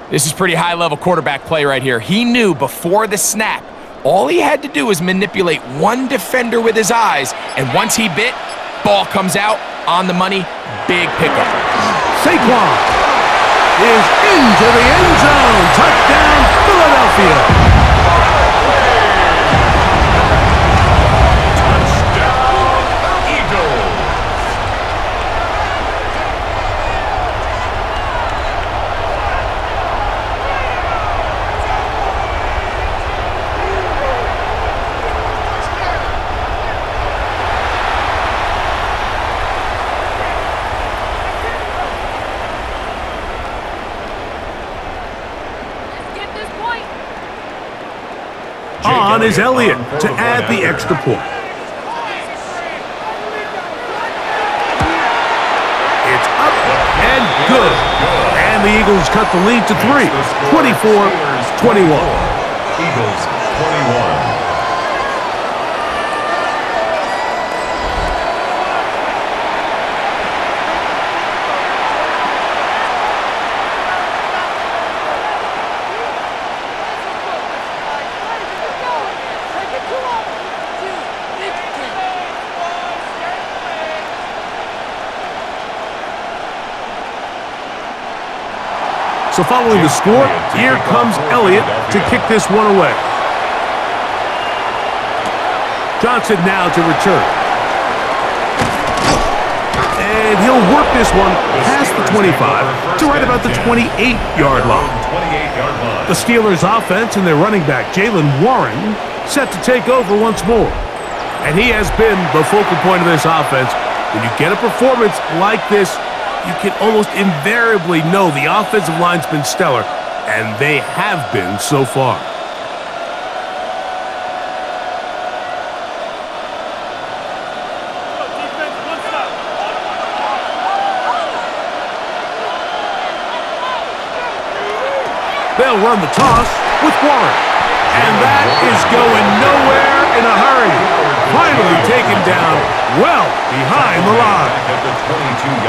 This is pretty high-level quarterback play right here. He knew before the snap, all he had to do was manipulate one defender with his eyes, and once he bit, ball comes out, on the money, big pickup. Saquon is into the end zone. Touchdown, Philadelphia. On is Elliott to add the extra point. It's up and good. And the Eagles cut the lead to 3, 24-21. Eagles 21. So following the score, here comes Elliott to kick this one away. Johnson now to return. And he'll work this one past the 25 to right about the 28-yard line. 28-yard line. The Steelers' offense and their running back, Jalen Warren, set to take over once more. And he has been the focal point of this offense. When you get a performance like this, you can almost invariably know the offensive line's been stellar, and they have been so far. They'll run the toss with Warren. And that is going nowhere in a hurry. Finally taken down well behind the line.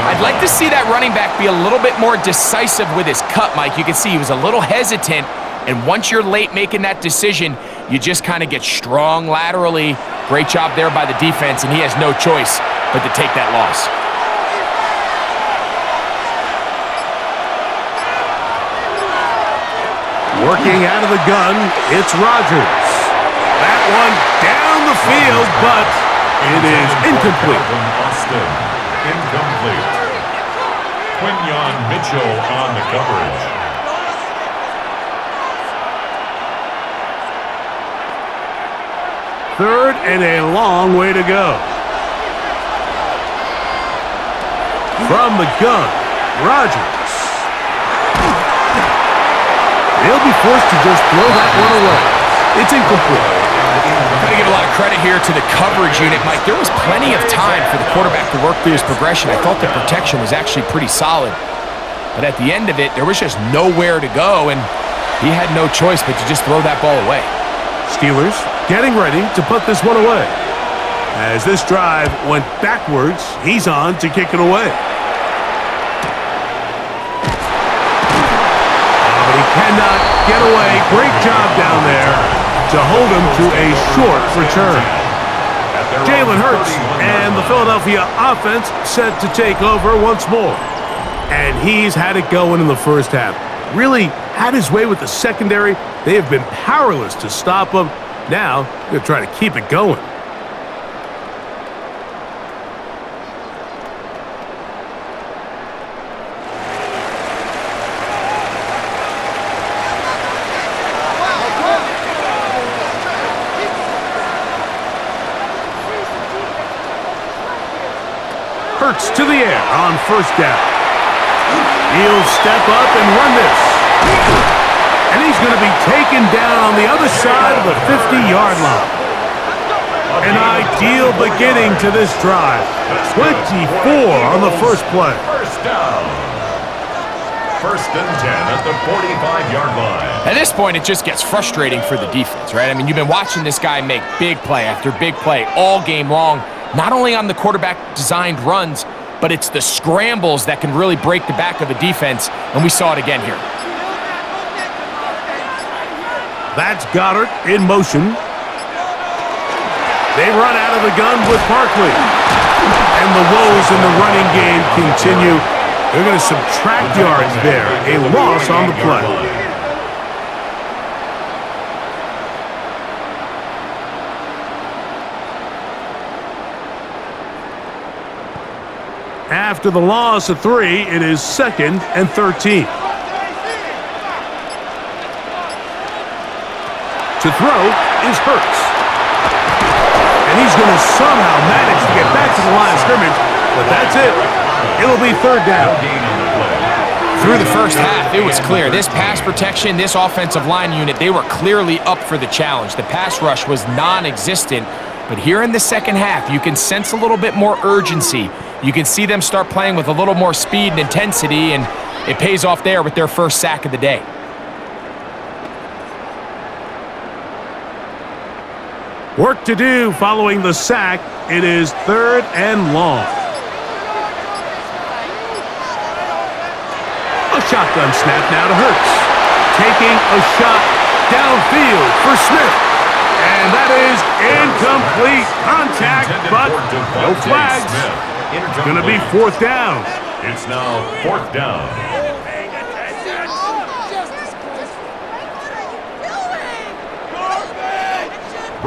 I'd like to see that running back be a little bit more decisive with his cut, Mike. You can see he was a little hesitant, and once you're late making that decision, you just kind of get strong laterally. Great job there by the defense, and he has no choice but to take that loss. Working out of the gun, it's Rodgers. That one down the field, but it is incomplete. Austin, incomplete. Quinyon Mitchell on the coverage. Third and a long way to go. From the gun, Rodgers. He'll be forced to just throw that one away. It's incomplete. Got to give a lot of credit here to the coverage unit, Mike. There was plenty of time for the quarterback to work through his progression. I thought the protection was actually pretty solid. But at the end of it, there was just nowhere to go, and he had no choice but to just throw that ball away. Steelers getting ready to put this one away. As this drive went backwards, he's on to kick it away. Cannot get away. Great job down there to hold him to a short return. Jalen Hurts and the Philadelphia offense set to take over once more. And he's had it going in the first half. Really had his way with the secondary. They have been powerless to stop him. Now, they're trying to keep it going. Hurts to the air on first down. He'll step up and run this. And he's going to be taken down on the other side of the 50-yard line. An ideal beginning to this drive. 24 on the first play. First down. First and 10 at the 45-yard line. At this point, it just gets frustrating for the defense, right? I mean, you've been watching this guy make big play after big play all game long. Not only on the quarterback-designed runs, but it's the scrambles that can really break the back of a defense, and we saw it again here. That's Goddard in motion. They run out of the gun with Barkley. And the woes in the running game continue. They're going to subtract yards there. A loss on the play. After the loss of 3, it is 2nd and 13. To throw is Hurts. And he's going to somehow manage to get back to the line of scrimmage, but that's it. It'll be 3rd down. Through the first half, it was clear. This pass protection, this offensive line unit, they were clearly up for the challenge. The pass rush was non-existent, but here in the second half, you can sense a little bit more urgency. You can see them start playing with a little more speed and intensity, and it pays off there with their first sack of the day. Work to do following the sack. It is 3rd and long. A shotgun snap now to Hurts. Taking a shot downfield for Smith. And that is incomplete. Contact, but no flags. It's going to be 4th down. It's now 4th down.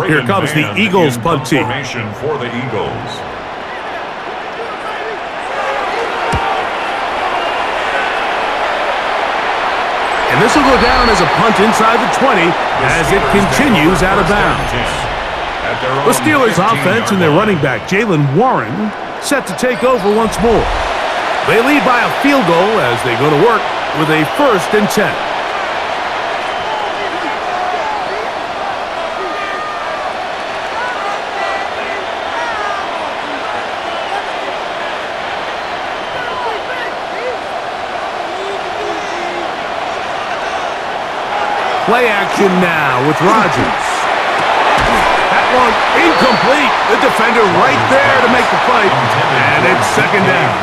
Here comes the Eagles punt team. Formation for the Eagles. And this will go down as a punt inside the 20 as it continues out of bounds. The Steelers' offense and their running back, Jaylen Warren, set to take over once more. They lead by a field goal as they go to work with a 1st and 10. Play action now with Rodgers. That one incomplete. The defender right there to make the play. And it's 2nd down.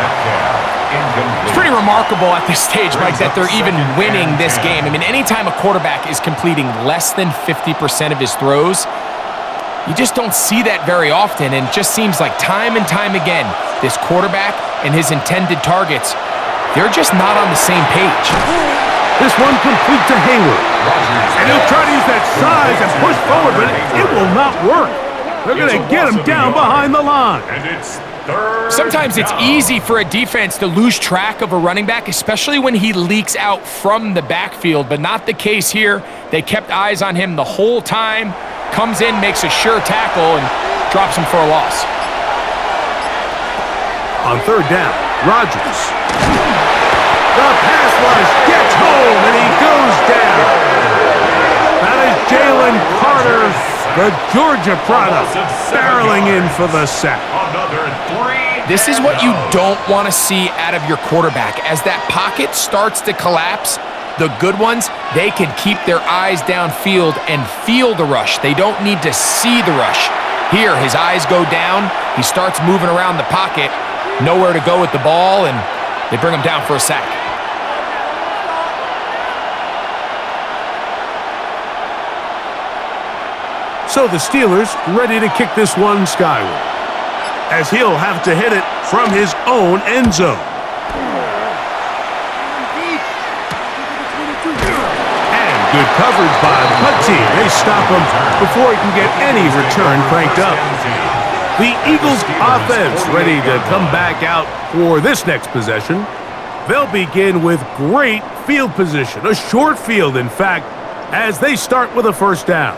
It's pretty remarkable at this stage, Mike, that they're even winning this game. I mean, anytime a quarterback is completing less than 50% of his throws, you just don't see that very often. And it just seems like time and time again, this quarterback and his intended targets, they're just not on the same page. This one complete to Hayward. And he'll try to use that size and push forward, but it will not work. They're going to get him down behind the line. And it's 3rd Sometimes it's down. easy for a defense to lose track of a running back, especially when he leaks out from the backfield, but not the case here. They kept eyes on him the whole time. Comes in, makes a sure tackle, and drops him for a loss. On 3rd down, Rodgers. The pass rush gets home, and he goes down. That is Jalen Carter, the Georgia product, barreling in for the sack. Another 3. This is what you don't want to see out of your quarterback. As that pocket starts to collapse, the good ones, they can keep their eyes downfield and feel the rush. They don't need to see the rush. Here, his eyes go down. He starts moving around the pocket, nowhere to go with the ball, and they bring him down for a sack. So the Steelers ready to kick this one skyward, as he'll have to hit it from his own end zone. And good coverage by the punt team. They stop him before he can get any return cranked up. The Eagles offense ready to come back out for this next possession. They'll begin with great field position, a short field in fact, as they start with a 1st down.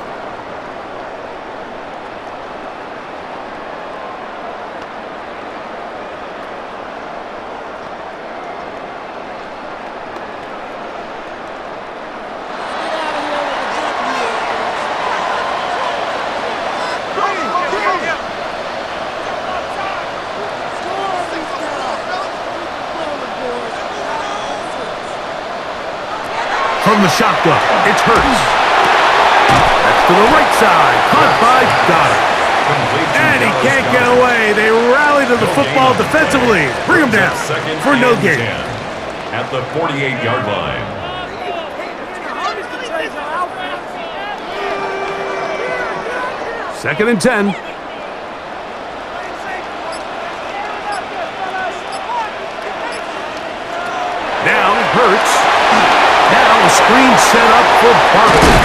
From the shotgun, it's Hurts. That's to the right side, caught by Goddard. And he can't get away. They rally to the football defensively. Bring him down for no gain. At the 48-yard line. Second and 10. Now Hurts. Now a screen set up for Barkley.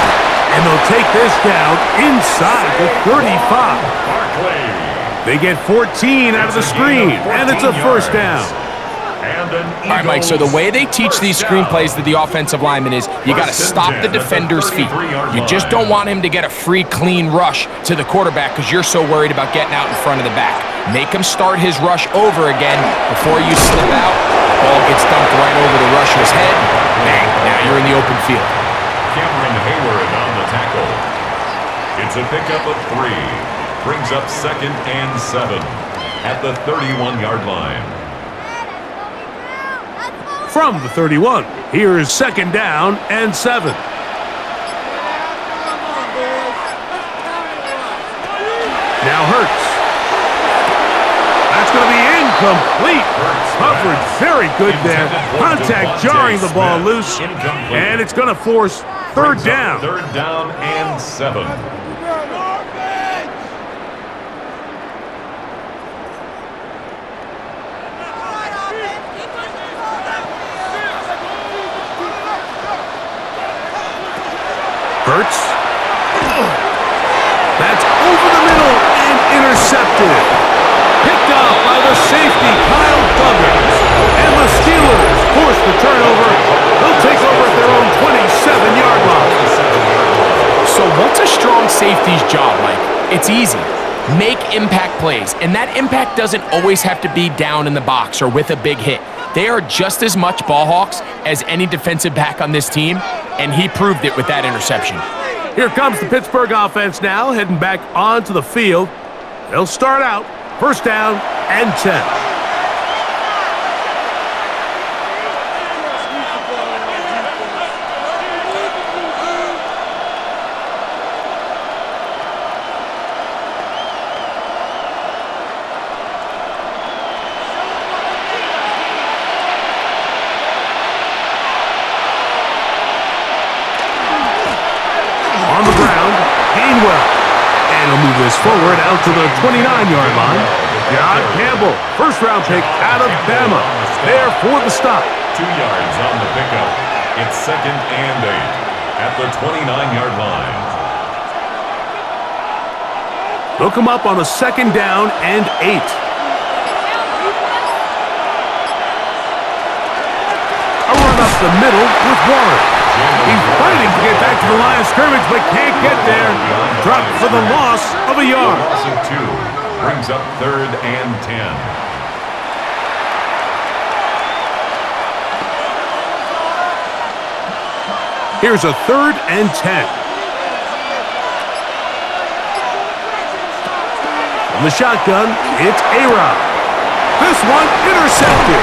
And they'll take this down inside the 35. They get 14 out of the screen, and it's a 1st down. All right, Mike, so the way they teach these screenplays to the offensive lineman is you got to stop the defender's feet. You just don't want him to get a free, clean rush to the quarterback because you're so worried about getting out in front of the back. Make him start his rush over again before you slip out. Ball gets dumped right over the rusher's head. Bang, now you're in the open field. Cameron Hayward on the tackle. It's a pickup of 3. Brings up 2nd and 7 at the 31-yard line. From the 31, here is 2nd down and 7. Now Hurts. That's going to be incomplete. Coverage very good there. Contact jarring the ball loose. And it's going to force 3rd down. 3rd down and 7. Hurts. That's over the middle and intercepted. Picked up by the safety, Kyle Duggar. And the Steelers force the turnover. They'll take over at their own 26. It's easy. Make impact plays, and that impact doesn't always have to be down in the box or with a big hit. They are just as much ball hawks as any defensive back on this team, and he proved it with that interception. Here comes the Pittsburgh offense now, heading back onto the field. They'll start out, first down and 10. On the ground, Gainwell. And he'll move this forward out to the 29-yard line. John Campbell, first-round pick out of Bama. There for the stop. 2 yards on the pickup. It's 2nd and 8 at the 29-yard line. They'll come up on a 2nd down and 8. A run up the middle with Warren. He's fighting to get back to the line of scrimmage, but can't get there. Dropped for the loss of a yard. Loss of 2 brings up 3rd and 10. Here's a 3rd and 10. From the shotgun, it's A-Rod. This one intercepted.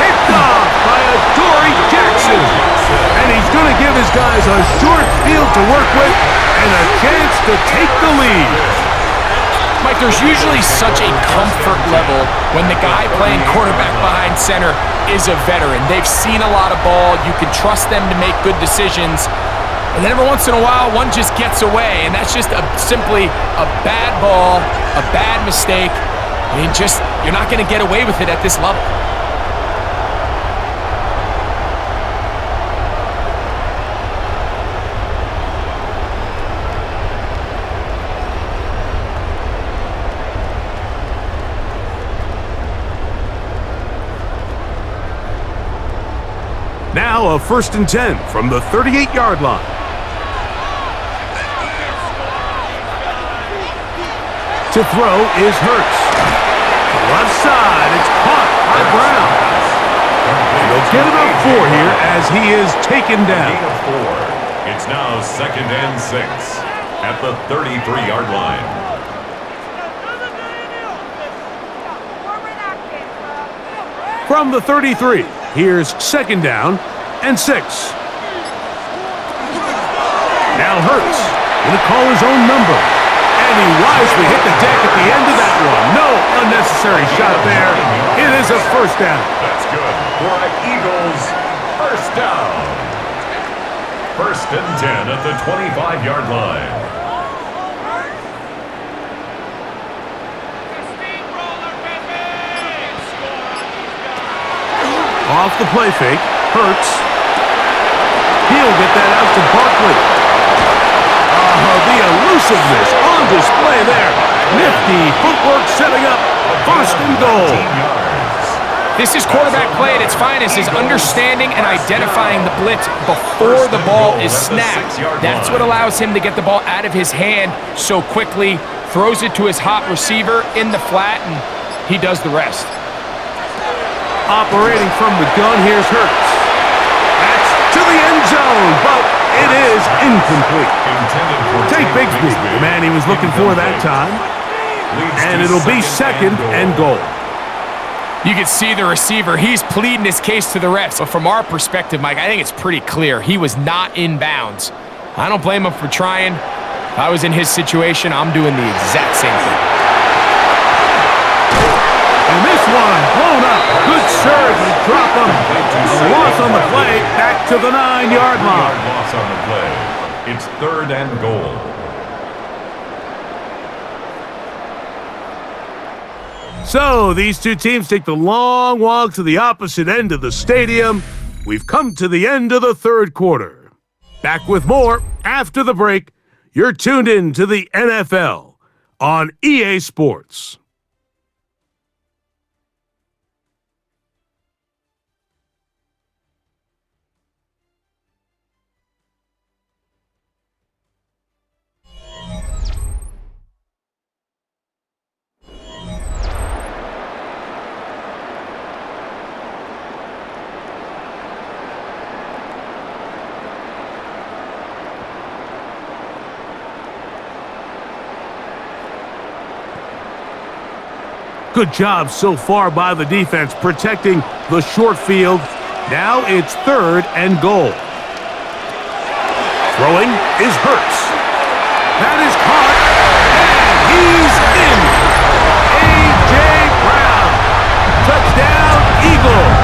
Picked off by Adoree Jackson. And he's going to give his guys a short field to work with and a chance to take the lead. Mike, there's usually such a comfort level when the guy playing quarterback behind center is a veteran. They've seen a lot of ball. You can trust them to make good decisions. And then every once in a while, one just gets away, and that's just simply a bad ball, a bad mistake. I mean, you're not going to get away with it at this level. Now a 1st and 10 from the 38-yard line. To throw is Hurts. Left side, it's caught by Brown. And they'll get about 4 here as he is taken down. Gain of 4. It's now 2nd and 6 at the 33-yard line. From the 33, here's 2nd down and 6. Now Hurts going to call his own number. And he wisely hit the deck at the end of that one. No unnecessary shot there. It is a 1st down. That's good for an Eagles first down. 1st and 10 at the 25-yard line. Off the play fake, Hurts. He'll get that out to Barkley. The elusiveness on display there. Nifty footwork setting up 1st and goal. This is quarterback play at its finest, is understanding and identifying the blitz before the ball is snapped. That's what allows him to get the ball out of his hand so quickly, throws it to his hot receiver in the flat, and he does the rest. Operating from the gun, here's Hurts. That's to the end zone, but it is incomplete. Take Bigsby, the man he was looking for that time. And it'll be 2nd and goal. You can see the receiver. He's pleading his case to the refs. But from our perspective, Mike, I think it's pretty clear. He was not in bounds. I don't blame him for trying. If I was in his situation, I'm doing the exact same thing. And this one blown up. Good serve and drop him. A loss on the play, back to the 9-yard line. Loss on the play. It's 3rd and goal. So these two teams take the long walk to the opposite end of the stadium. We've come to the end of the 3rd quarter. Back with more after the break. You're tuned in to the NFL on EA Sports. Good job so far by the defense protecting the short field. Now it's 3rd and goal. Throwing is Hurts. That is caught, and he's in. A.J. Brown. Touchdown, Eagles.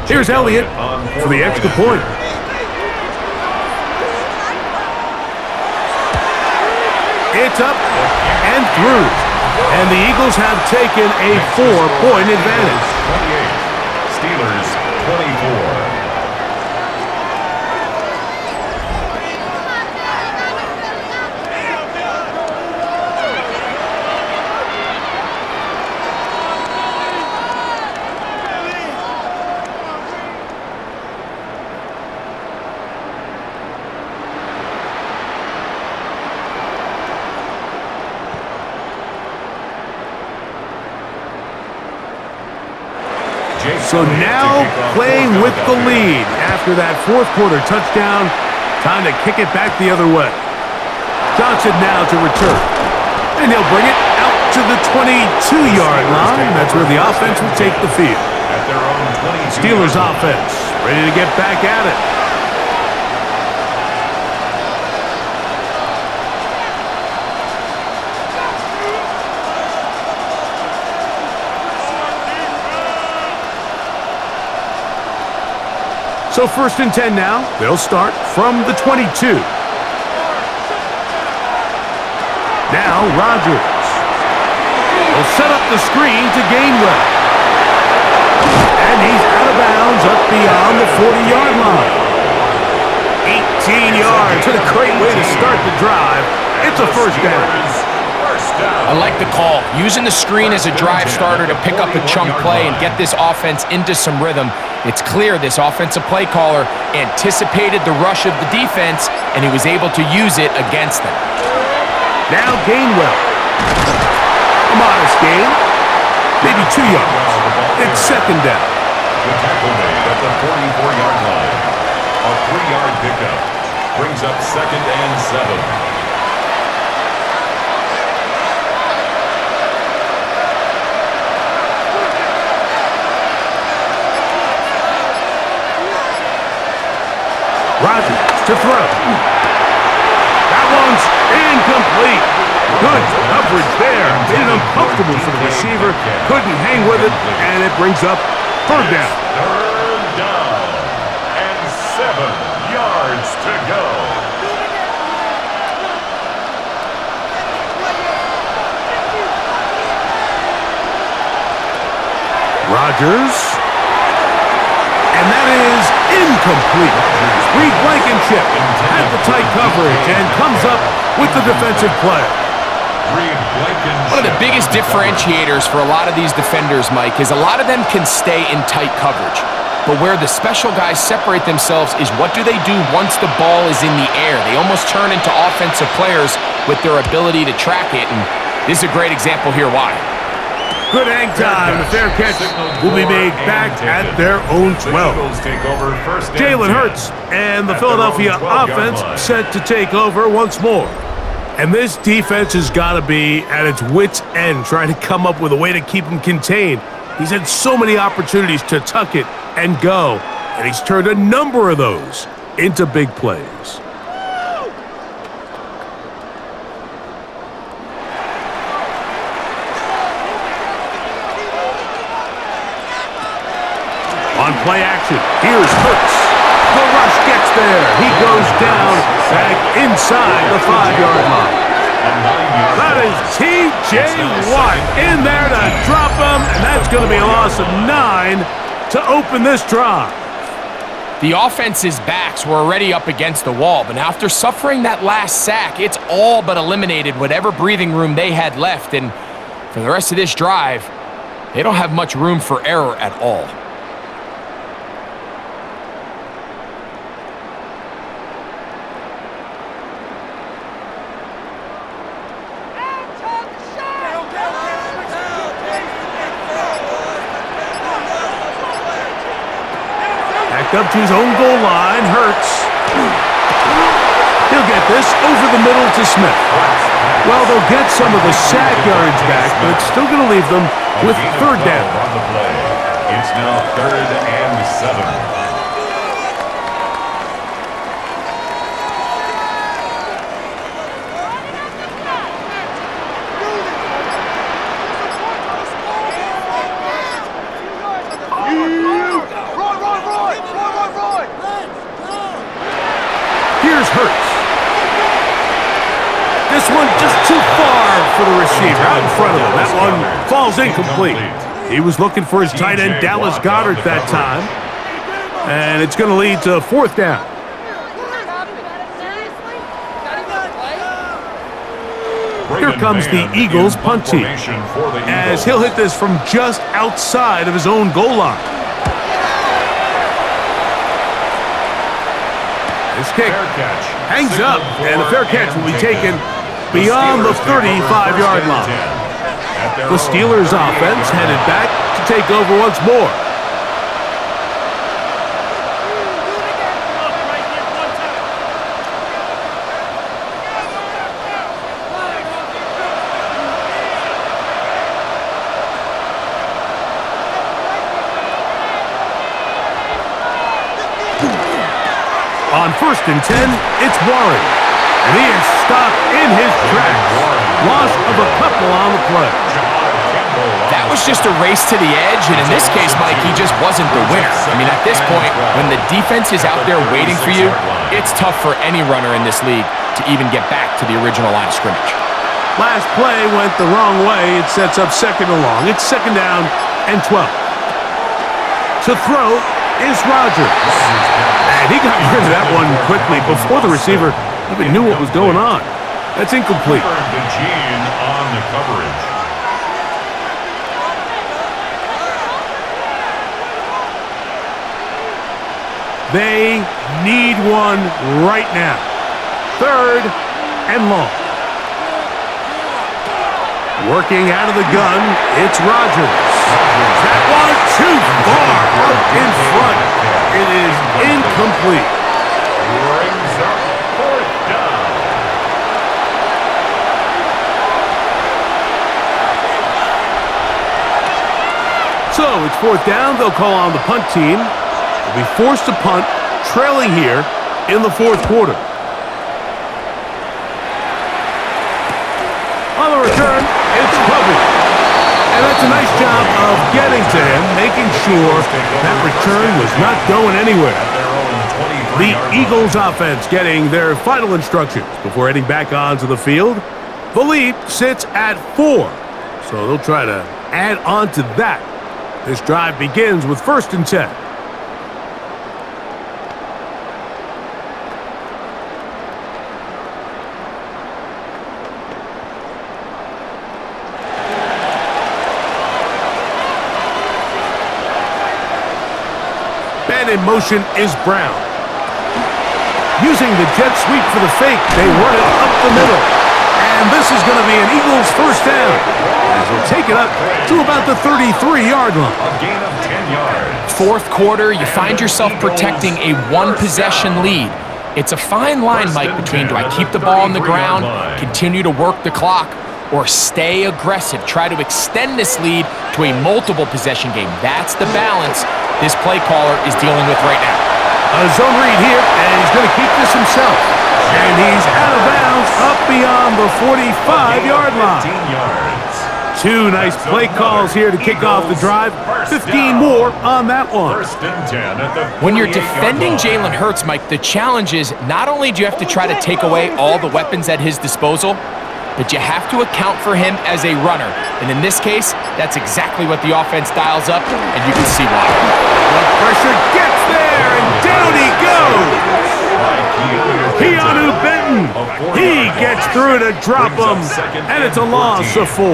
Here's Elliott for the extra point. It's up and through. And the Eagles have taken a 4-point advantage. 28. Steelers 24. So now playing with the lead after that fourth quarter touchdown. Time to kick it back the other way. Johnson now to return. And he'll bring it out to the 22-yard line. That's where the offense will take the field. Steelers offense ready to get back at it. So 1st and 10 now. They'll start from the 22. Now Rodgers. He'll set up the screen to Gainwell. And he's out of bounds up beyond the 40-yard line. 18 yards. What a great way to start the drive. It's a first down. I like the call. Using the screen as a drive starter to pick up a chunk play and get this offense into some rhythm. It's clear this offensive play caller anticipated the rush of the defense, and he was able to use it against them. Now Gainwell. A modest gain. Maybe 2 yards. It's 2nd down. The tackle made at the 44-yard line. A 3-yard pickup brings up 2nd and 7. Rodgers to throw. That one's incomplete. Good coverage there. Made it uncomfortable for the receiver. Couldn't hang with it, and it brings up 3rd down. 3rd down and 7 yards to go. Rodgers. And that is incomplete. Reed Blankenship had the tight coverage and comes up with the defensive play. One of the biggest differentiators for a lot of these defenders, Mike, is a lot of them can stay in tight coverage. But where the special guys separate themselves is what do they do once the ball is in the air? They almost turn into offensive players with their ability to track it, and this is a great example here why. Good hang time. The fair catch will be made back at their own 12. Jalen Hurts and the Philadelphia offense set to take over once more. And this defense has got to be at its wits' end trying to come up with a way to keep him contained. He's had so many opportunities to tuck it and go, and he's turned a number of those into big plays. On play action, here's Hurts. The rush gets there. He goes down back inside the 5-yard line. That is T.J. Watt in there to drop him, and that's going to be a loss of 9 to open this drive. The offense's backs were already up against the wall, but after suffering that last sack, it's all but eliminated whatever breathing room they had left, and for the rest of this drive, They don't have much room for error at all. Up to his own goal line, Hurts. He'll get this over the middle to Smith. Well, they'll get some of the sack yards back, but it's still going to leave them with third down. It's now 3rd and 7. Here's Hurts. This one just too far for the receiver out in front of him. That one falls incomplete. He was looking for his tight end, Dallas Goedert, that time. And it's going to lead to fourth down. Here comes the Eagles punt team, as he'll hit this from just outside of his own goal line. This kick hangs up, and a fair catch will be taken beyond the 35-yard line. The Steelers offense headed back to take over once more. On 1st and 10, it's Warren. And he is stopped in his tracks. Loss of a couple on the play. That was just a race to the edge, and in this case, Mike, he just wasn't the winner. I mean, at this point, when the defense is out there waiting for you, it's tough for any runner in this league to even get back to the original line of scrimmage. Last play went the wrong way. It sets up 2nd and long. It's 2nd down and 12. To throw is Rodgers. And he got rid of that one quickly before the receiver even knew what was going on. That's incomplete. On the coverage. They need one right now. 3rd and long. Working out of the gun, it's Rodgers. That one too far up in front. It is incomplete. Brings up 4th down. So it's 4th down. They'll call on the punt team. They'll be forced to punt, trailing here in the 4th quarter. On the return, it's Covey. And that's a nice job of getting to him, making sure that return was not going anywhere. The Eagles offense getting their final instructions before heading back onto the field. The lead sits at 4, so they'll try to add on to that. This drive begins with 1st and 10. In motion is Brown. Using the jet sweep for the fake, they run it up the middle. And this is going to be an Eagles 1st down, as they'll take it up to about the 33-yard line. A gain of 10 yards. 4th quarter, you find yourself protecting a one-possession lead. It's a fine line, Mike, between do I keep the ball on the ground, continue to work the clock, or stay aggressive, try to extend this lead to a multiple possession game. That's the balance this play caller is dealing with right now. A zone read here, and he's going to keep this himself. And he's out of bounds up beyond the 45-yard line. 15 yards. 2 nice play calls here to kick off the drive. 15 more on that one. 1st and 10 at the When you're defending Jalen Hurts, Mike, the challenge is not only do you have to try to take away all the weapons at his disposal, but you have to account for him as a runner. And in this case, that's exactly what the offense dials up, and you can see why. The pressure gets there, and down he goes. Keanu Benton He gets through to drop him, and it's a loss of 4.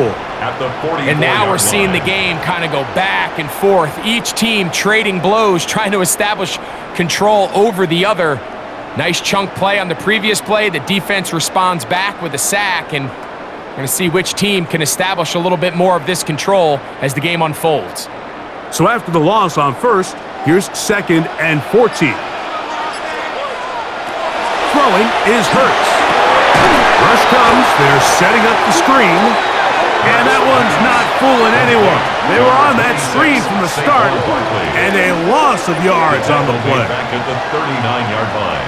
And now we're seeing the game kind of go back and forth. Each team trading blows, trying to establish control over the other. Nice chunk play on the previous play. The defense responds back with a sack, and we're going to see which team can establish a little bit more of this control as the game unfolds. So after the loss on first, here's 2nd and 14. Throwing is Hurts. Rush comes. They're setting up the screen. And that one's not fooling anyone. They were on that screen from the start, and a loss of yards on the play. Back at the 39-yard line.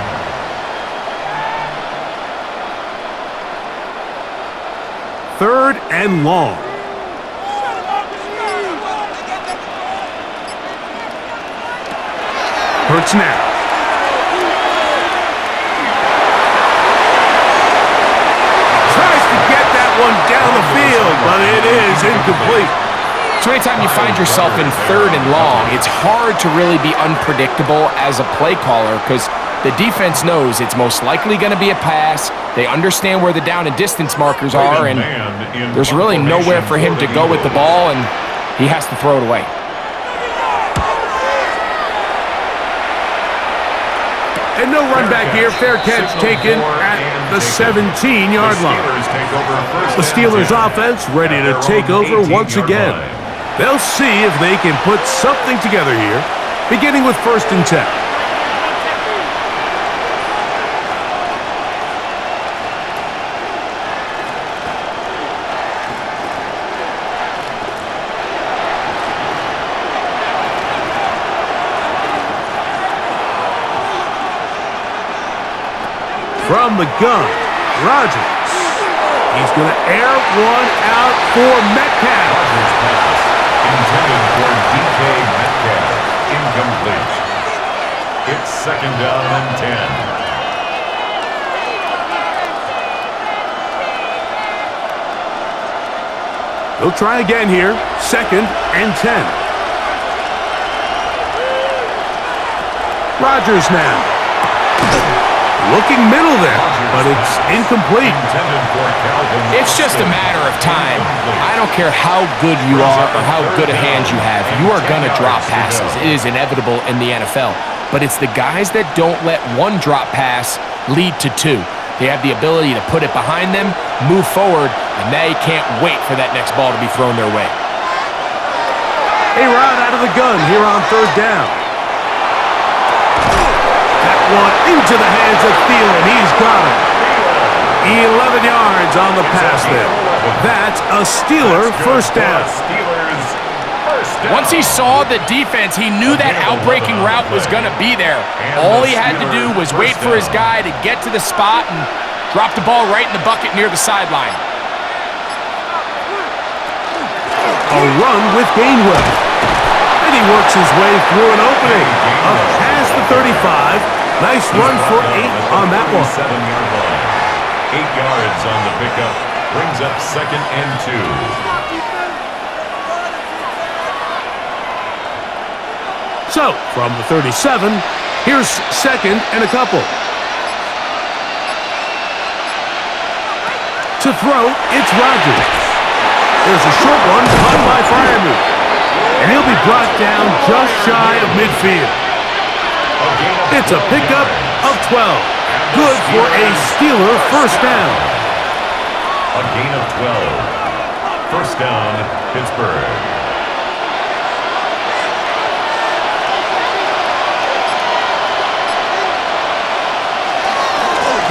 Third and long. Hurts now. One down the field, but it is incomplete. So anytime you find yourself in 3rd and long, it's hard to really be unpredictable as a play caller because the defense knows it's most likely going to be a pass. They understand where the down and distance markers are, and there's really nowhere for him to go with the ball, and he has to throw it away. And no run back here. Fair catch taken at the 17-yard line. The Steelers offense ready to take over once again. They'll see if they can put something together here, beginning with 1st and 10. From the gun, Rodgers. He's going to air one out for Metcalf. Rodgers pass intended for DK Metcalf. Incomplete. It's 2nd down and 10. They'll try again here. 2nd and 10. Rodgers now. Looking middle there, but it's incomplete. It's just a matter of time. I don't care how good you are or how good a hand you have. You are going to drop passes. It is inevitable in the NFL. But it's the guys that don't let one drop pass lead to 2. They have the ability to put it behind them, move forward, and they can't wait for that next ball to be thrown their way. A-Rod out of the gun here on 3rd down. One into the hands of Thielen. He's got it. 11 yards on the pass there. That's a Steeler first down. Once he saw the defense, he knew that outbreaking route was going to be there. All he had to do was wait for his guy to get to the spot and drop the ball right in the bucket near the sideline. A run with Gainwell. And he works his way through an opening. Up past the 35. Nice run for 8 on that one. 7-yard line. 8 yards on the pickup. Brings up 2nd and 2. So, from the 37, here's 2nd and a couple. To throw, it's Rodgers. There's a short one caught by Freiermuth. And he'll be brought down just shy of midfield. It's a pickup of 12. Good for a Steeler first down. A gain of 12. First down, Pittsburgh.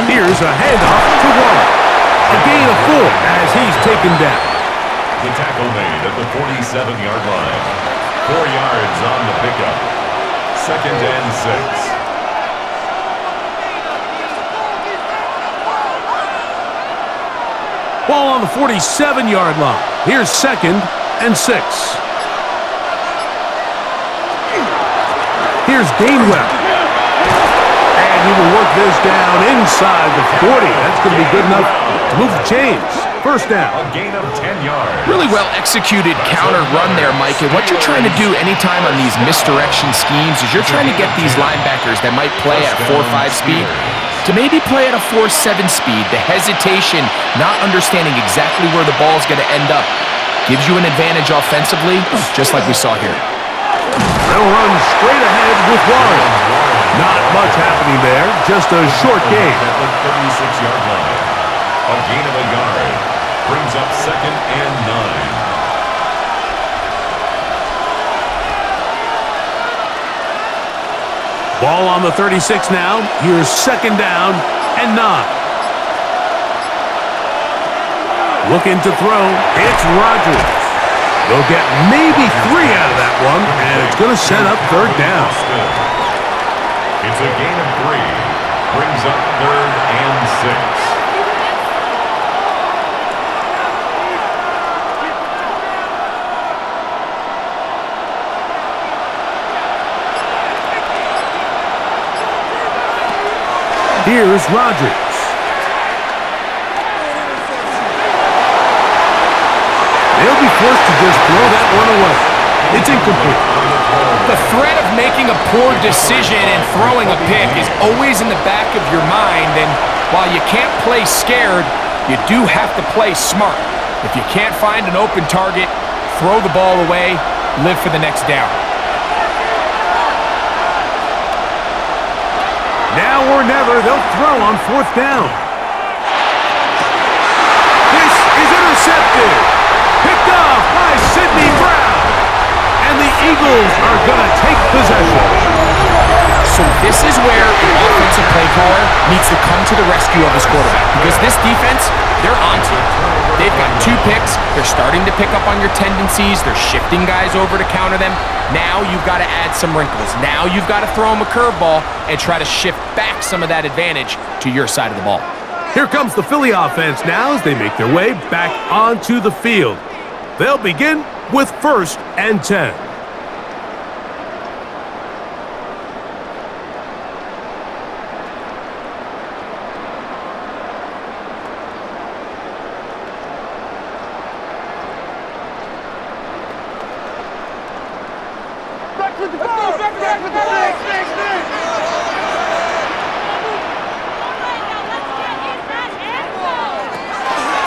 Here's a handoff to Waller. A gain of 4 as he's taken down. The tackle made at the 47-yard line. 4 yards on the pickup. 2nd and 6. Ball on the 47-yard line. Here's 2nd and 6. Here's Gainwell. And he will work this down inside the 40. That's going to be good enough to move the chains. First down. A gain of 10 yards. Really well executed counter run there, Mike. And what you're trying to do anytime on these misdirection schemes is you're trying to get these linebackers that might play at 4 or 5 speed to maybe play at a 4.7 speed, the hesitation, not understanding exactly where the ball is going to end up, gives you an advantage offensively, just like we saw here. They'll run straight ahead with one. Not much happening there, just a short gain. At the 36-yard line. A gain of a yard brings up 2nd and 9. Ball on the 36 now. Here's 2nd down and 9. Looking to throw. It's Rodgers. They'll get maybe 3 out of that one, and it's going to set up 3rd down. It's a gain of 3. Brings up 3rd and 6. Here's Rodgers. They'll be forced to just throw that one away. It's incomplete. The threat of making a poor decision and throwing a pick is always in the back of your mind, and while you can't play scared, you do have to play smart. If you can't find an open target, throw the ball away, live for the next down. Now or never, they'll throw on 4th down. This is intercepted. Picked off by Sidney Brown. And the Eagles are going to take possession. So this is where an offensive play caller needs to come to the rescue of his quarterback. Because this defense, they're onto it. They've got 2 picks. They're starting to pick up on your tendencies. They're shifting guys over to counter them. Now you've got to add some wrinkles. Now you've got to throw them a curveball and try to shift back some of that advantage to your side of the ball. Here comes the Philly offense now as they make their way back onto the field. They'll begin with 1st and 10.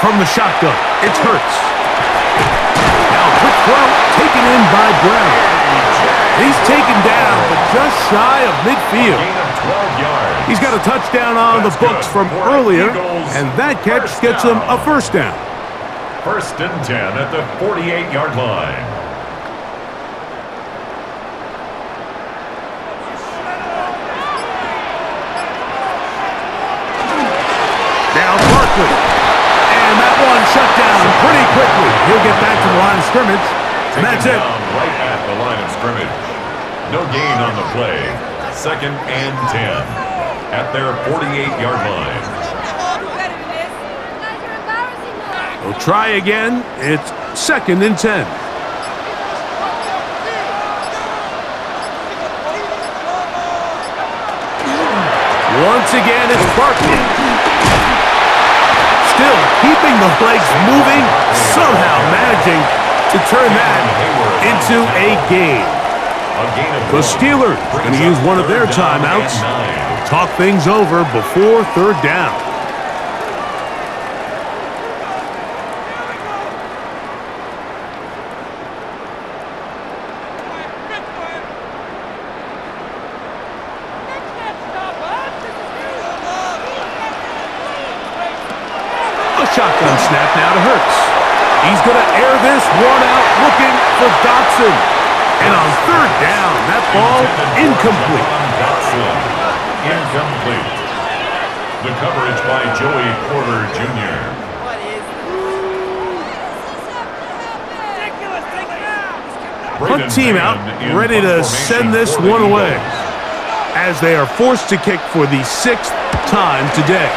From the shotgun, it's Hurts. Now quick throw, taken in by Brown. He's taken down, but just shy of midfield. Gain of 12 yards. He's got a touchdown on the books from earlier, and that catch gets him a 1st down. 1st and 10 at the 48-yard line. Now Barkley. And that one shut down pretty quickly. He'll get back to the line of scrimmage. And that's it. Right at the line of scrimmage. No gain on the play. 2nd and 10 at their 48-yard line. We'll try again. It's 2nd and 10. Once again, it's Barkley. Still keeping the legs moving, somehow managing to turn that into a gain. The Steelers going to use one of their timeouts. Talk things over before 3rd down. Shotgun snap now to Hurts. He's going to air this one out looking for Dotson. And on 3rd down, that ball incomplete. Dotson, incomplete. The coverage by Joey Porter Jr. Punt team out, ready to send this one away as they are forced to kick for the 6th time today.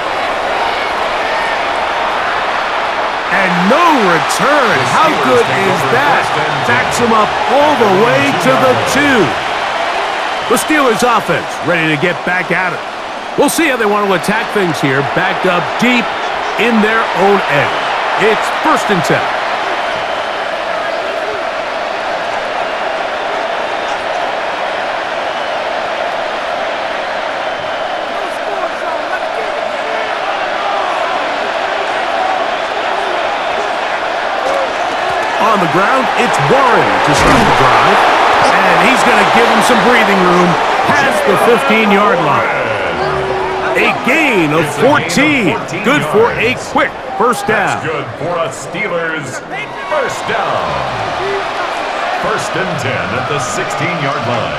And no return. How good is that? Backs him up all the way to the 2. The Steelers offense ready to get back at it. We'll see how they want to attack things here. Backed up deep in their own end. It's 1st and 10. the ground. It's Warren to start the drive. And he's going to give him some breathing room past the 15-yard line. A gain of 14. Good for a quick first down. That's good for a Steelers first down. First and 10 at the 16-yard line.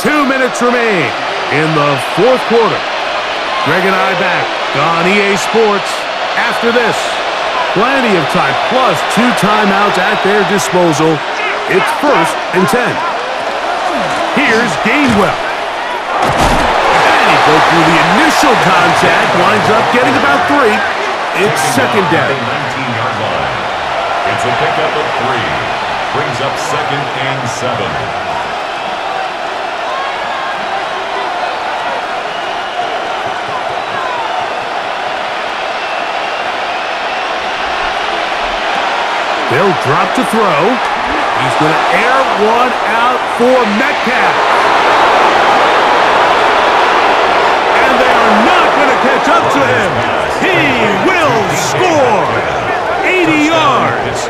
2 minutes remain in the fourth quarter. Greg and I back on EA Sports after this. Plenty of time, plus 2 timeouts at their disposal. It's first and 10. Here's Gainwell. And he broke through the initial contact, winds up getting about 3. It's second down. 19-yard line. It's a pickup of 3. Brings up second and 7. They'll drop to throw. He's going to air one out for Metcalf. And they are not going to catch up to him. He will score. 80 yards.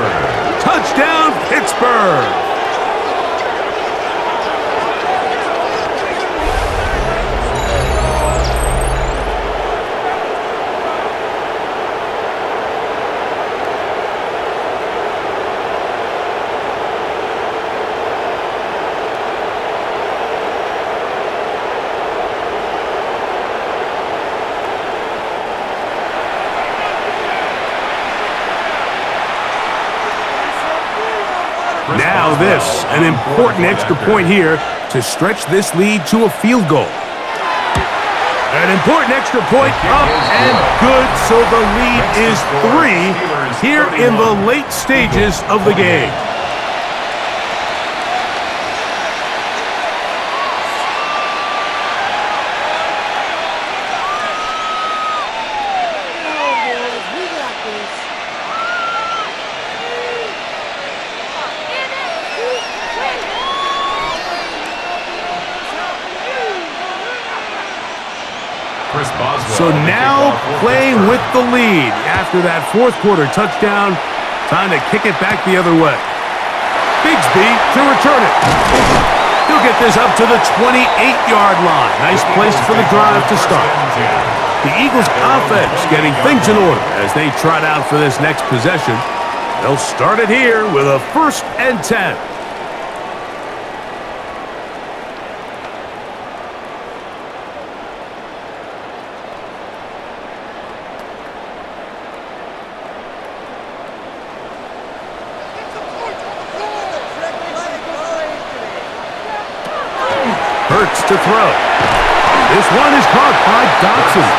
Touchdown, Pittsburgh. Now this, an important extra point here to stretch this lead to a field goal. An important extra point up and good, so the lead is 3 here in the late stages of the game. So now playing with the lead after that fourth quarter touchdown. Time to kick it back the other way. Bigsby to return it. He'll get this up to the 28-yard line. Nice place for the drive to start. The Eagles offense getting things in order as they trot out for this next possession. They'll start it here with a first and 10. To throw. This one is caught by Dotson.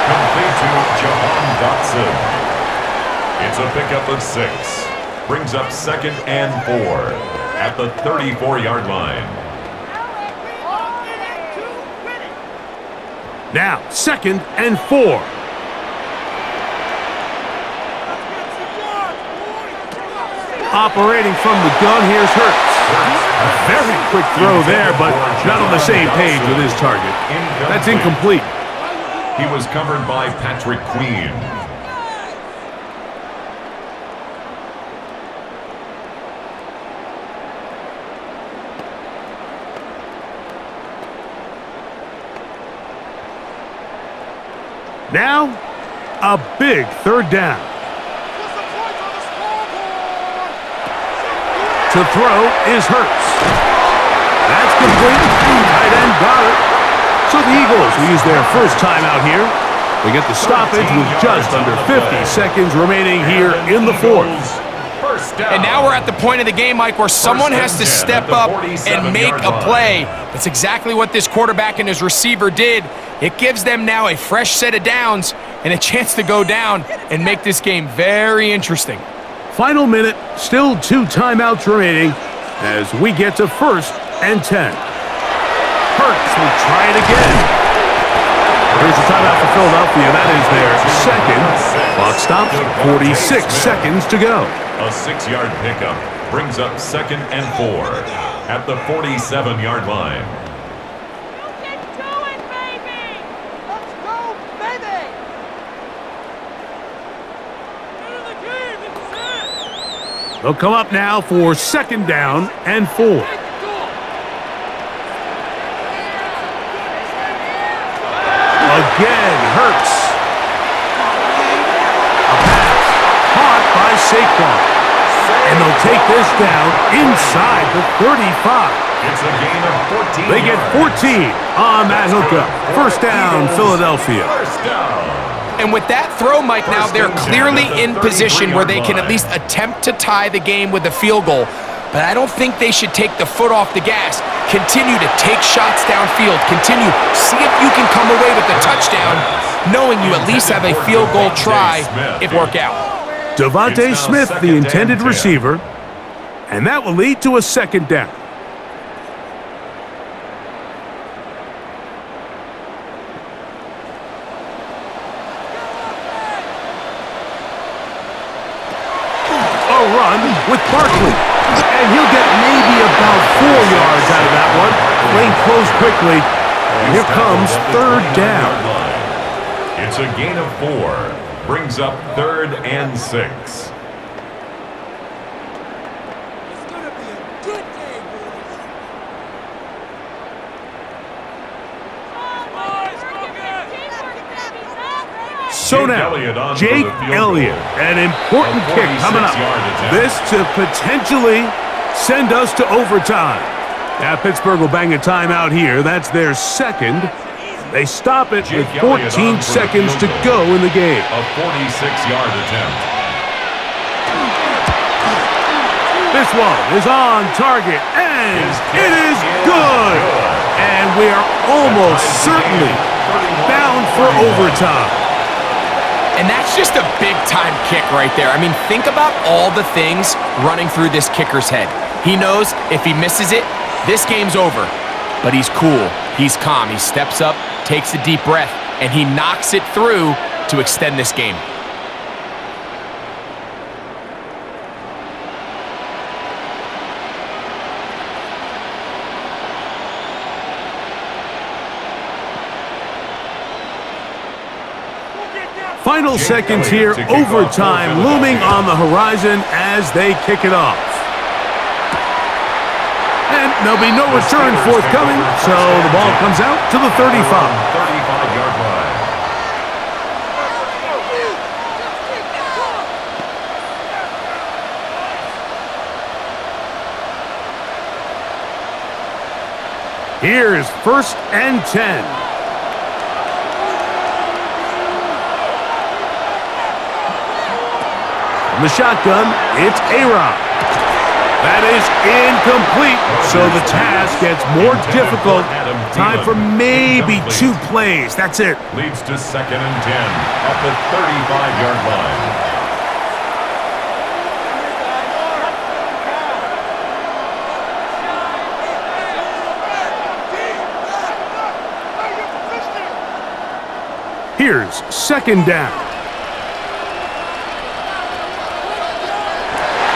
Complete to Jahan Dotson. It's a pickup of 6. Brings up second and 4 at the 34-yard line. Now, second and 4. Operating from the gun, here's Hurts. A very quick throw there, but not on the same page with his target. That's incomplete. He was covered by Patrick Queen. Now, a big third down. To throw is Hurts. That's complete. Tight end got it. So the Eagles will use their first timeout here. They get the stoppage with just under 50 seconds remaining here in the fourth. And now we're at the point of the game, Mike, where someone has to step up and make a play. That's exactly what this quarterback and his receiver did. It gives them now a fresh set of downs and a chance to go down and make this game very interesting. Final minute, still 2 timeouts remaining as we get to first and 10. Hurts will try it again. Here's a timeout for Philadelphia. That is their second. Clock stops, 46 seconds to go. A 6-yard pickup brings up second and 4 at the 47-yard line. They'll come up now for 2nd down and 4. Again, Hurts. A pass caught by Saquon. And they'll take this down inside the 35. It's a gain of 14. They get 14 on that hookup. 1st down, Philadelphia. First down. And with that throw, Mike, now they're clearly in position where they can at least attempt to tie the game with a field goal. But I don't think they should take the foot off the gas. Continue to take shots downfield. Continue. See if you can come away with the touchdown, knowing you at least have a field goal try if work out. Devontae Smith, the intended receiver, and that will lead to a 2nd down. A run with Barkley, and he'll get maybe about 4 yards out of that one. Lane closed quickly, and here comes 3rd down. It's a gain of 4. Brings up 3rd and 6. So now, Jake Elliott, an important kick coming up. This to potentially send us to overtime. Now Pittsburgh will bang a timeout here. That's their 2nd. They stop it with 14 seconds to go in the game. A 46-yard attempt. This one is on target, and it is good. And we are almost certainly bound for overtime. And that's just a big-time kick right there. I mean, think about all the things running through this kicker's head. He knows if he misses it, this game's over. But he's cool. He's calm. He steps up, takes a deep breath, and he knocks it through to extend this game. Final seconds here, overtime looming on the horizon as they kick it off. And there'll be no return forthcoming, so the ball comes out to the 35. 35-yard line. Here's 1st and 10. From the shotgun, it's A-Rod. That is incomplete, so the task gets more difficult. Time for maybe 2 plays. That's it. Leads to 2nd and 10 at the 35-yard line. Here's 2nd down.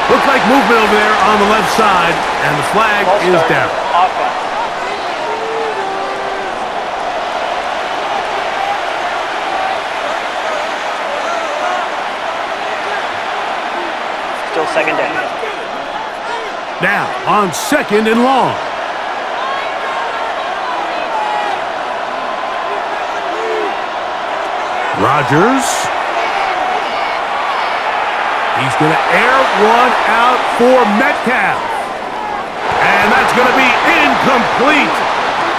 Looks like movement over there on the left side, and the flag is down. Offense. Still 2nd down. Now on 2nd and long. Rodgers. He's going to air one out for Metcalf. And that's going to be incomplete.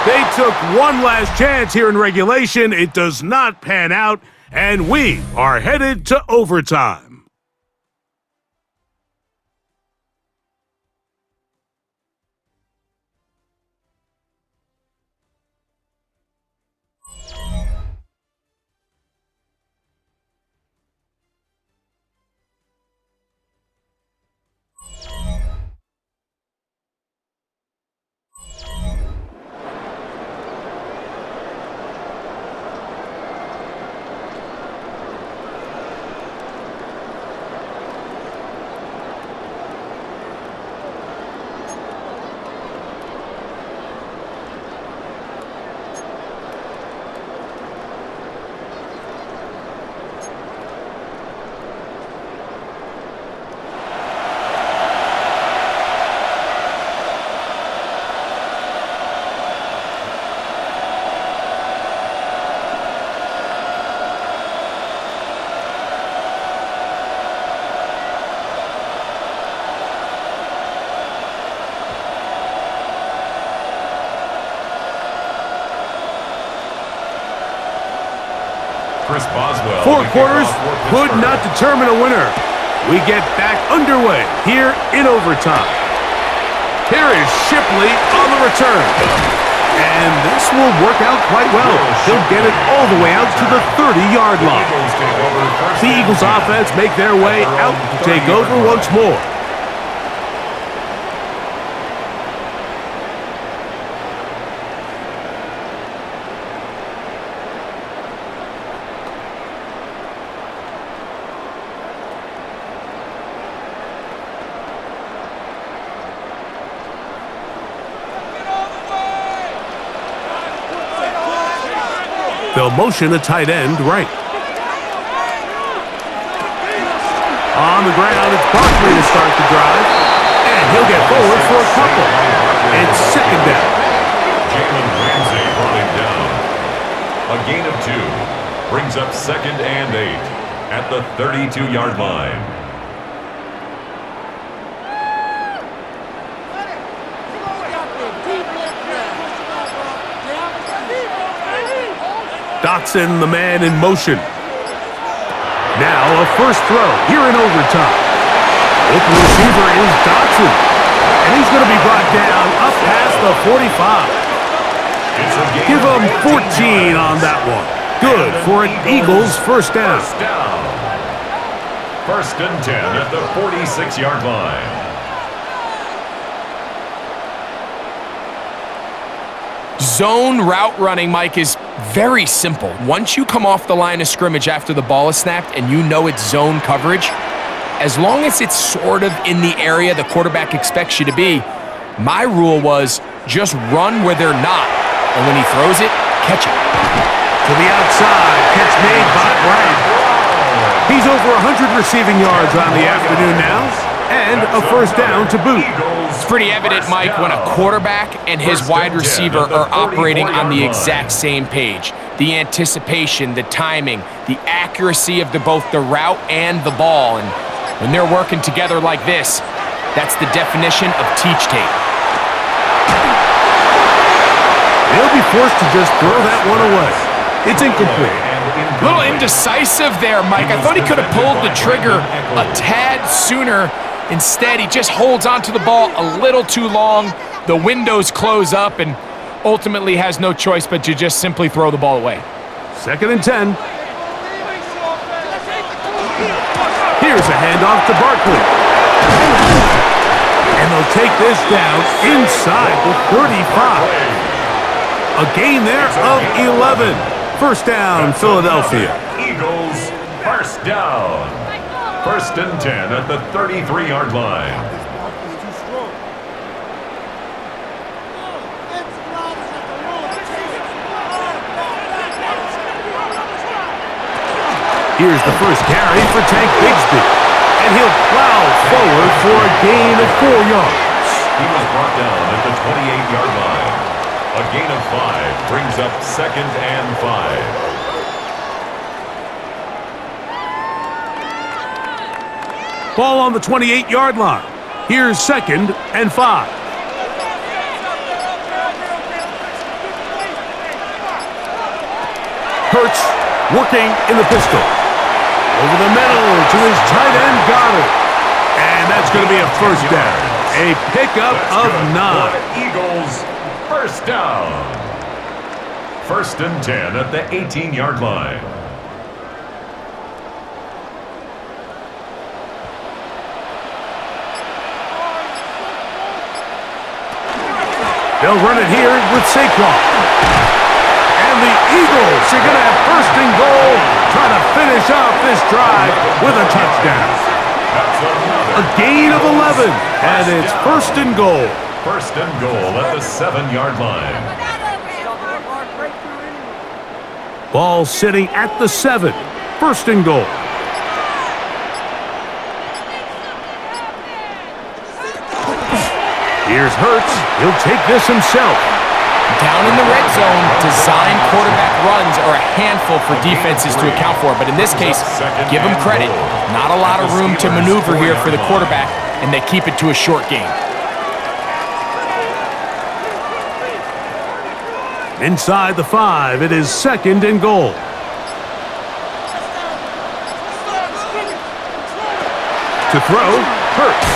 They took one last chance here in regulation. It does not pan out, and we are headed to overtime. Chris Boswell. Four quarters could not determine a winner. We get back underway here in overtime. Here is Shipley on the return. And this will work out quite well. He'll get it all the way out to the 30-yard line. The Eagles offense make their way out to take over once more. They'll motion a tight end right. On the ground, it's Barkley to start the drive. And he'll get forward for a couple. It's second down. Jalen Ramsey brought him down. A gain of 2. Brings up 2nd and 8 at the 32-yard line. Dotson, the man in motion. Now a first throw here in overtime. Open receiver is Dotson. And he's going to be brought down up past the 45. Give him 14 on that one. Good for an Eagles first down. First and 10 at the 46-yard line. Zone route running, Mike, is very simple. Once you come off the line of scrimmage after the ball is snapped and you know it's zone coverage, as long as it's sort of in the area the quarterback expects you to be, my rule was just run where they're not. And when he throws it, catch it. To the outside, catch made by Bryant. He's over 100 receiving yards on the afternoon now, and a first down to boot. It's pretty evident, Mike, when a quarterback and his wide receiver are operating on the exact same page. The anticipation, the timing, the accuracy of both the route and the ball. And when they're working together like this, that's the definition of teach tape. They'll be forced to just throw that one away. It's incomplete. A little indecisive there, Mike. I thought he could have pulled the trigger a tad sooner. Instead, he just holds onto the ball a little too long. The windows close up and ultimately has no choice but to just simply throw the ball away. Second and 10. Here's a handoff to Barkley. And they'll take this down inside the 35. A gain there of 11. First down, Philadelphia. Eagles, first down. First and 10 at the 33-yard line. Here's the first carry for Tank Bigsby. And he'll plow forward for a gain of 4 yards. He was brought down at the 28-yard line. A gain of 5 brings up second and 5. Ball on the 28-yard line. Here's second and 5. Hurts working in the pistol. Over the middle to his tight end, Goddard. And that's going to be a first down. A pickup of 9. Eagles, first down. First and 10 at the 18-yard line. They'll run it here with Saquon. And the Eagles are going to have first and goal, trying to finish off this drive with a touchdown. A gain of 11, and it's first and goal. First and goal at the 7-yard line. Ball sitting at the 7. First and goal. Here's Hurts. He'll take this himself. Down in the red zone, design quarterback runs are a handful for defenses to account for. But in this case, give them credit. Not a lot of room to maneuver here for the quarterback, and they keep it to a short game. Inside the 5, it is second and goal. To throw, Hurts.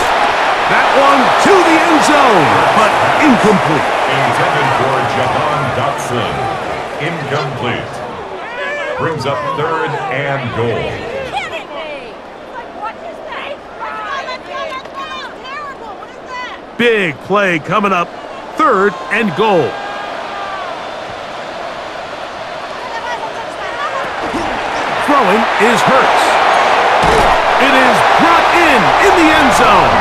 That one to the end zone, but incomplete. Intended for Jadon Dotson. Incomplete. Brings up 3rd and goal. Big play coming up. 3rd and goal. Throwing is Hurts. It is brought in the end zone.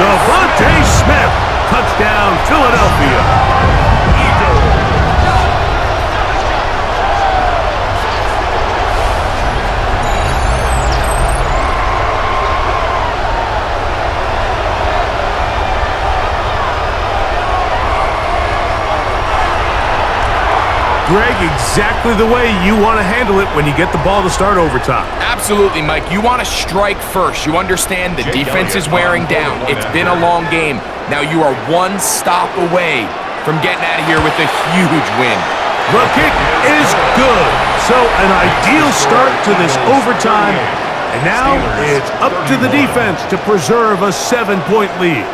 Devontae Smith. Touchdown, Philadelphia. Greg, exactly the way you want to handle it when you get the ball to start overtime. Absolutely, Mike. You want to strike first. You understand the defense is wearing down. It's been a long game. Now you are one stop away from getting out of here with a huge win. The kick is good. So an ideal start to this overtime. And now it's up to the defense to preserve a 7-point lead.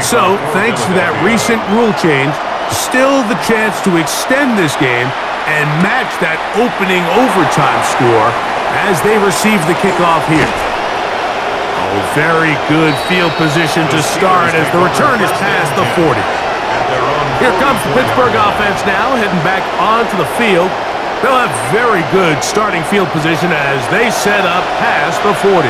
So, thanks to that recent rule change, still the chance to extend this game and match that opening overtime score as they receive the kickoff here. Oh, very good field position to start as the return is past the 40. Here comes the Pittsburgh offense now, heading back onto the field. They'll have very good starting field position as they set up past the 40.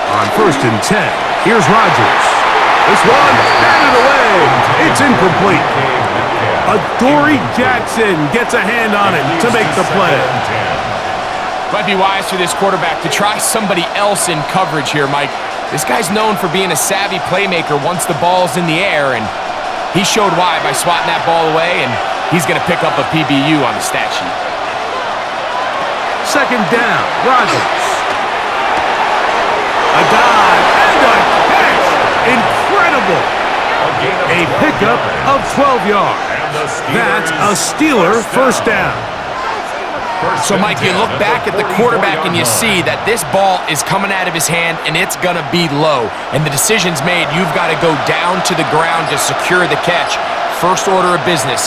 On 1st and 10, here's Rodgers. This one, batted away. It's incomplete. Adoree Jackson gets a hand on it to make the play. Might be wise for this quarterback to try somebody else in coverage here, Mike. This guy's known for being a savvy playmaker once the ball's in the air, and he showed why by swatting that ball away, and he's going to pick up a PBU on the stat sheet. 2nd down, Rodgers. A dive and a catch. Incredible. A pickup of 12 yards. That's a Steeler 1st down. So, Mike, you look back at the quarterback and you see that this ball is coming out of his hand and it's going to be low. And the decision's made. You've got to go down to the ground to secure the catch. First order of business.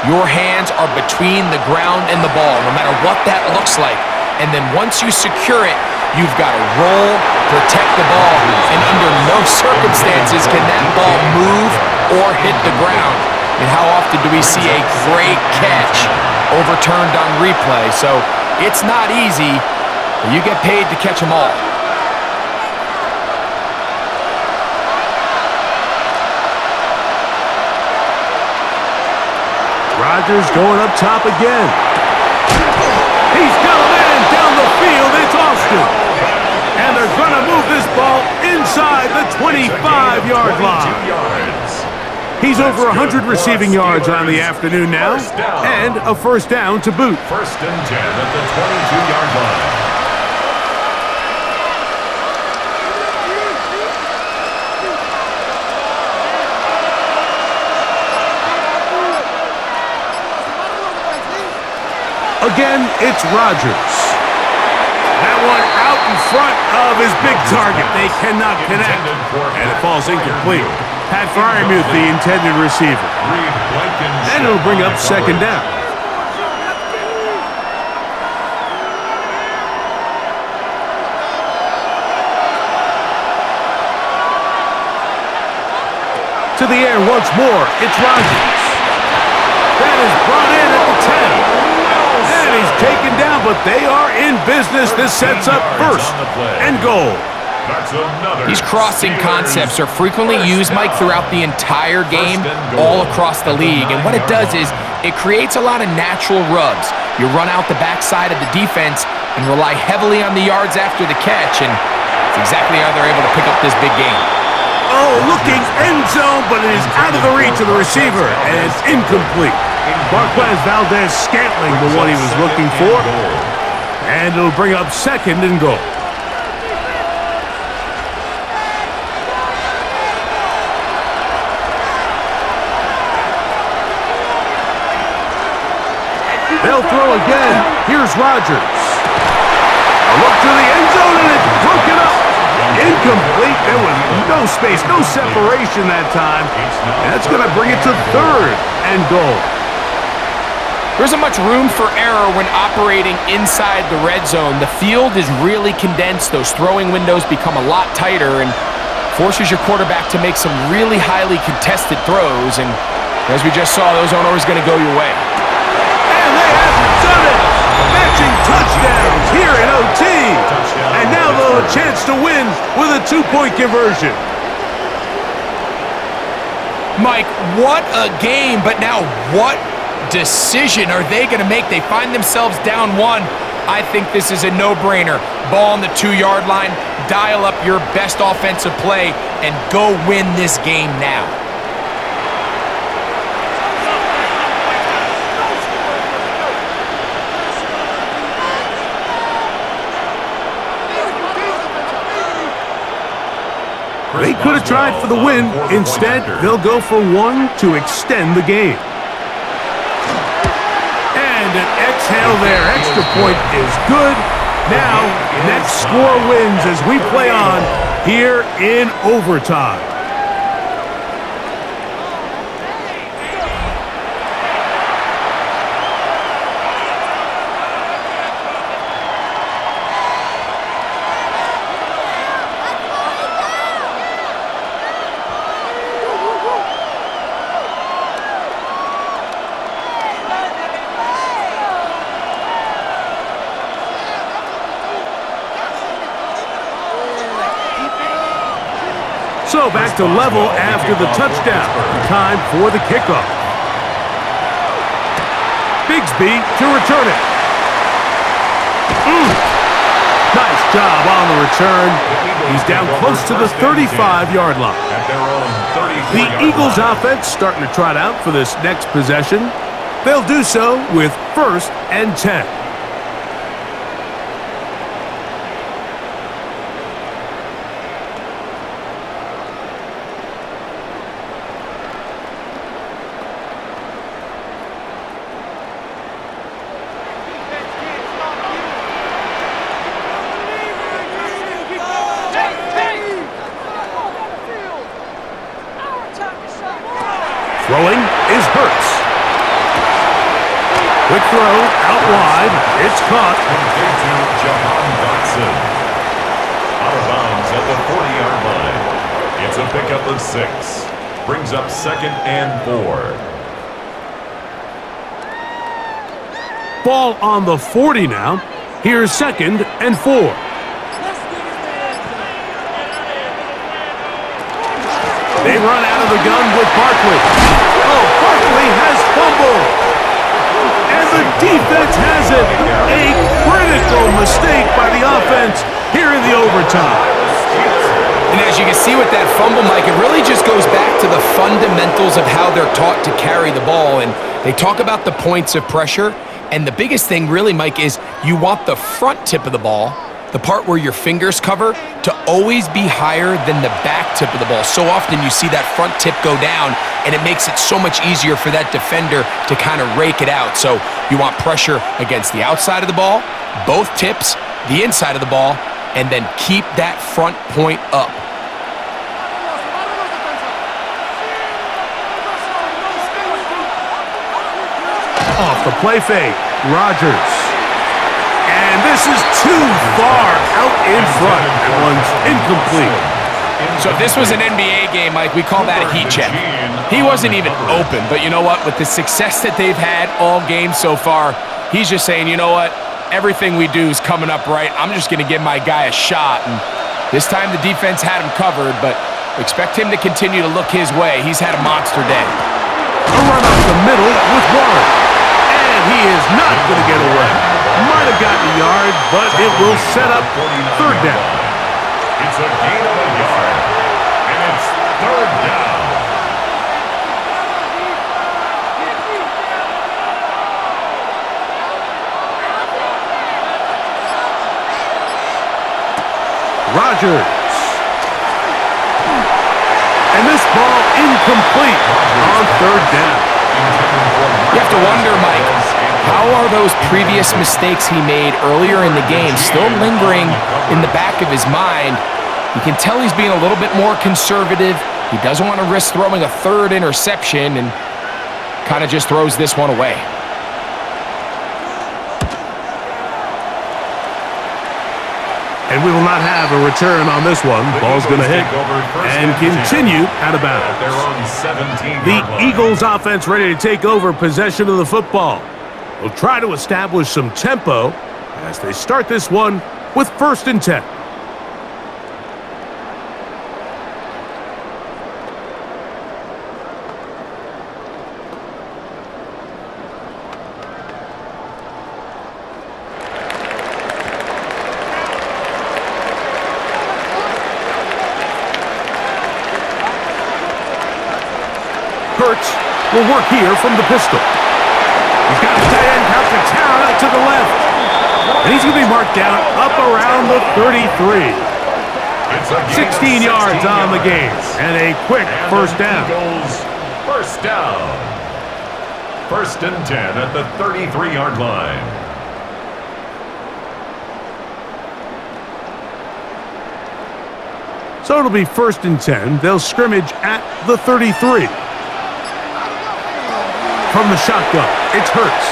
Your hands are between the ground and the ball, no matter what that looks like. And then once you secure it, you've got to roll, protect the ball, and under no circumstances can that ball move or hit the ground. And how often do we see a great catch overturned on replay? So it's not easy, but you get paid to catch them all. Rodgers going up top again. He's got a man down the field. It's Austin. And they're going to move this ball inside the 25-yard line. He's over 100 receiving yards on the afternoon now, and a 1st down to boot. 1st and 10 at the 22-yard line. Again, it's Rodgers. That one out in front of his big target. They cannot connect, and it falls incomplete. Pat Freiermuth, the intended receiver. And it'll bring up 2nd down. To the air once more, it's Rodgers. That is brought in at the 10. And he's taken down, but they are in business. This sets up 1st and goal. That's another. These crossing Steelers concepts are frequently used, Mike, down. throughout the entire game, First and goal all across the at the league. And what it 9-yard does is line. it creates a lot of natural rubs. You run out the backside of the defense and rely heavily on the yards after the catch, and it's exactly how they're able to pick up this big game. Oh, looking end zone, but it is out of the reach of the receiver, and it's incomplete. Marquez Valdez-Scantling, the one he was looking for, and it'll bring up second and goal. They'll throw again. Here's Rodgers. A look to the end zone, and it's broken up. Incomplete. There was no space, no separation that time. That's going to bring it to third and goal. There isn't much room for error when operating inside the red zone. The field is really condensed. Those throwing windows become a lot tighter and forces your quarterback to make some really highly contested throws. And as we just saw, those aren't always going to go your way. And they have done it. Matching touchdowns here in OT. And now they'll have a chance to win with a two-point conversion. Mike, what a game, but now what decision are they going to make? They find themselves down one. I think this is a no-brainer. Ball on the 2-yard line, dial up your best offensive play, and go win this game now. They could have tried for the win. Instead, they'll go for one to extend the game. And an exhale there. Extra point is good. Now, next score wins as we play on here in overtime. So back to level after the touchdown. Time for the kickoff. Bigsby to return it. Nice job on the return. He's down close to the 35-yard line. At their own 34-yard The Eagles line. offense starting to trot out for this next possession. They'll do so with 1st and 10. Throwing is Hurts. Quick throw out wide. It's caught. Compared to Jahan Dotson. Out of bounds at the 40-yard line. It's a pickup of 6. Brings up 2nd and 4. Ball on the 40 now. Here's 2nd and 4. They run out of the gun with Barkley. Oh, Barkley has fumbled. And the defense has it. A critical mistake by the offense here in the overtime. And as you can see with that fumble, Mike, it really just goes back to the fundamentals of how they're taught to carry the ball. And they talk about the points of pressure. And the biggest thing really, Mike, is you want the front tip of the ball, the part where your fingers cover, to always be higher than the back tip of the ball. So often you see that front tip go down, and it makes it so much easier for that defender to kind of rake it out. So you want pressure against the outside of the ball, both tips, the inside of the ball, and then keep that front point up. Off the play fake, Rodgers. And this is too far out in front. That one's incomplete. So if this was an NBA game, Mike, we call that a heat check. He wasn't even open, but you know what? With the success that they've had all game so far, he's just saying, you know what? Everything we do is coming up right. I'm just going to give my guy a shot. And This time the defense had him covered, but expect him to continue to look his way. He's had a monster day. A run up the middle with Warren. And he is not going to get away. Might have gotten a yard, but it will set up third down. It's a gain of a yard, and it's third down. Rodgers. And this ball incomplete on third down. You have to wonder, Mike, how are those previous mistakes he made earlier in the game still lingering in the back of his mind? You can tell he's being a little bit more conservative. He doesn't want to risk throwing a third interception and kind of just throws this one away. And we will not have a return on this one. Ball's going to hit and continue out of bounds. The Eagles offense ready to take over possession of the football. Will try to establish some tempo as they start this one with 1st and 10. Hurts will work here from the pistol. He's got the tight end out to town out to the left. And he's going to be marked down up around the 33. 16 yards on the game. And a quick first down. First down. 1st and 10 at the 33-yard line. So it'll be 1st and 10. They'll scrimmage at the 33. From the shotgun, it's Hurts.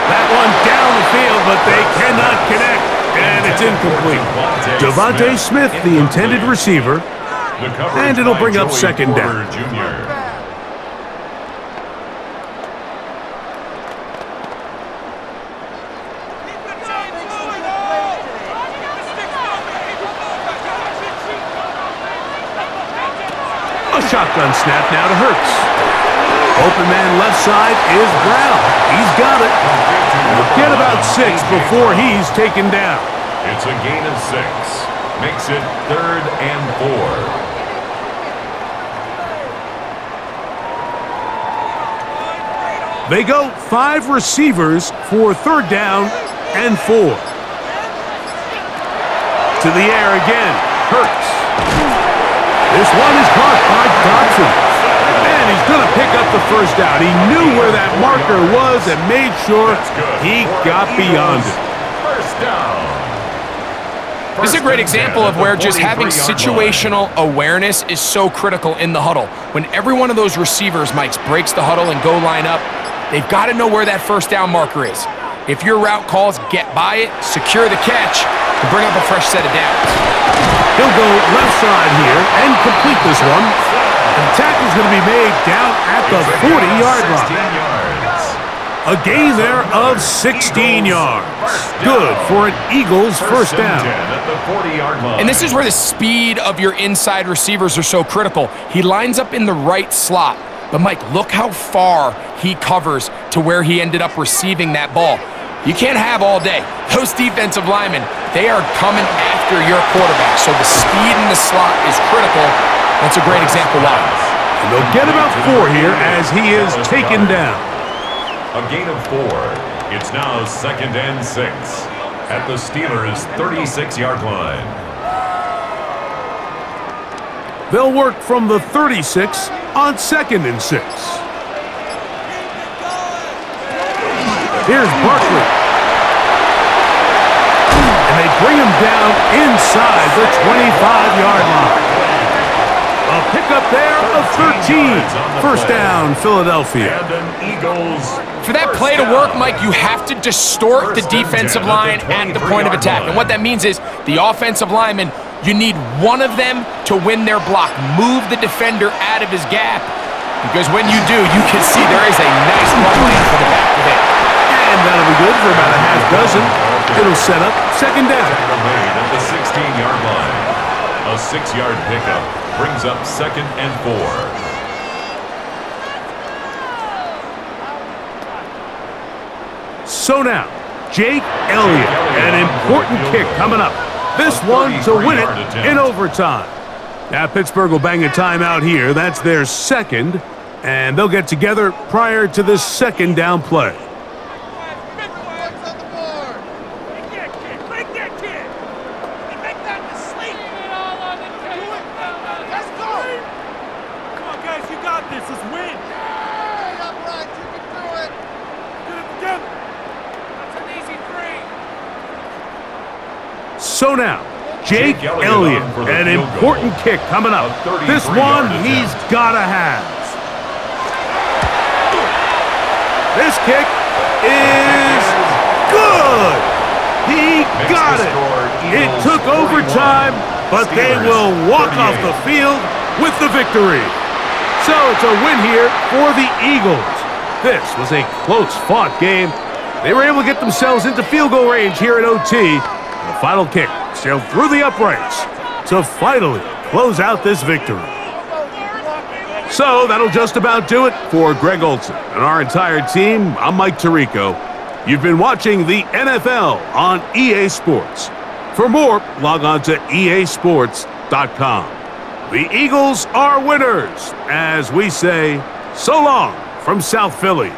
That one down the field, but they cannot connect, and it's incomplete. Devontae Smith, the intended receiver, and it'll bring up 2nd down. A shotgun snap now to Hurts. Open man left side is Brown. He's got it. He'll get about 6 before he's taken down. It's a gain of 6. Makes it 3rd and 4. They go 5 receivers for 3rd down and 4. To the air again. Hurts. This one is caught by Dodson. And he's going to pick up the 1st down. He knew where that marker was and made sure he got beyond it. 1st down. This is a great example of where just having situational awareness is so critical in the huddle. When every one of those receivers, Mike, breaks the huddle and go line up, they've got to know where that 1st down marker is. If your route calls, get by it, secure the catch, and bring up a fresh set of downs. He'll go left side here and complete this one. The tackle's going to be made down at the 40-yard line. A gain there of 16 yards. Good for an Eagles 1st down. And this is where the speed of your inside receivers are so critical. He lines up in the right slot. But, Mike, look how far he covers to where he ended up receiving that ball. You can't have all day. Those defensive linemen, they are coming after your quarterback. So the speed in the slot is critical. That's a great example why. And they'll get about 4 here as he is taken down. A gain of 4. It's now 2nd and 6 at the Steelers' 36-yard line. They'll work from the 36 on 2nd and 6. Here's Barkley. And they bring him down inside the 25-yard line. A pickup there of 13. 1st down, Philadelphia. For that play to work, Mike, you have to distort the defensive line at the point of attack. And what that means is the offensive lineman, you need one of them to win their block. Move the defender out of his gap. Because when you do, you can see there is a nice run lane for the back of it. And that'll be good for about a half dozen. It'll set up second down. Tackle made at the 16-yard line. A 6-yard pickup brings up 2nd and 4. So now, Jake Elliott, an important kick coming up. This one to win it in overtime. Now, Pittsburgh will bang a timeout here. That's their second, and they'll get together prior to the second down play. So now, Jake Elliott, an important kick coming up. This one he's got to have. This kick is good. He got it. It took overtime, but they will walk off the field with the victory. So it's a win here for the Eagles. This was a close-fought game. They were able to get themselves into field goal range here at OT. The final kick sailed through the uprights to finally close out this victory. So that'll just about do it for Greg Olson and our entire team. I'm Mike Tirico. You've been watching the NFL on EA Sports. For more, log on to easports.com. The Eagles are winners, as we say, so long from South Philly.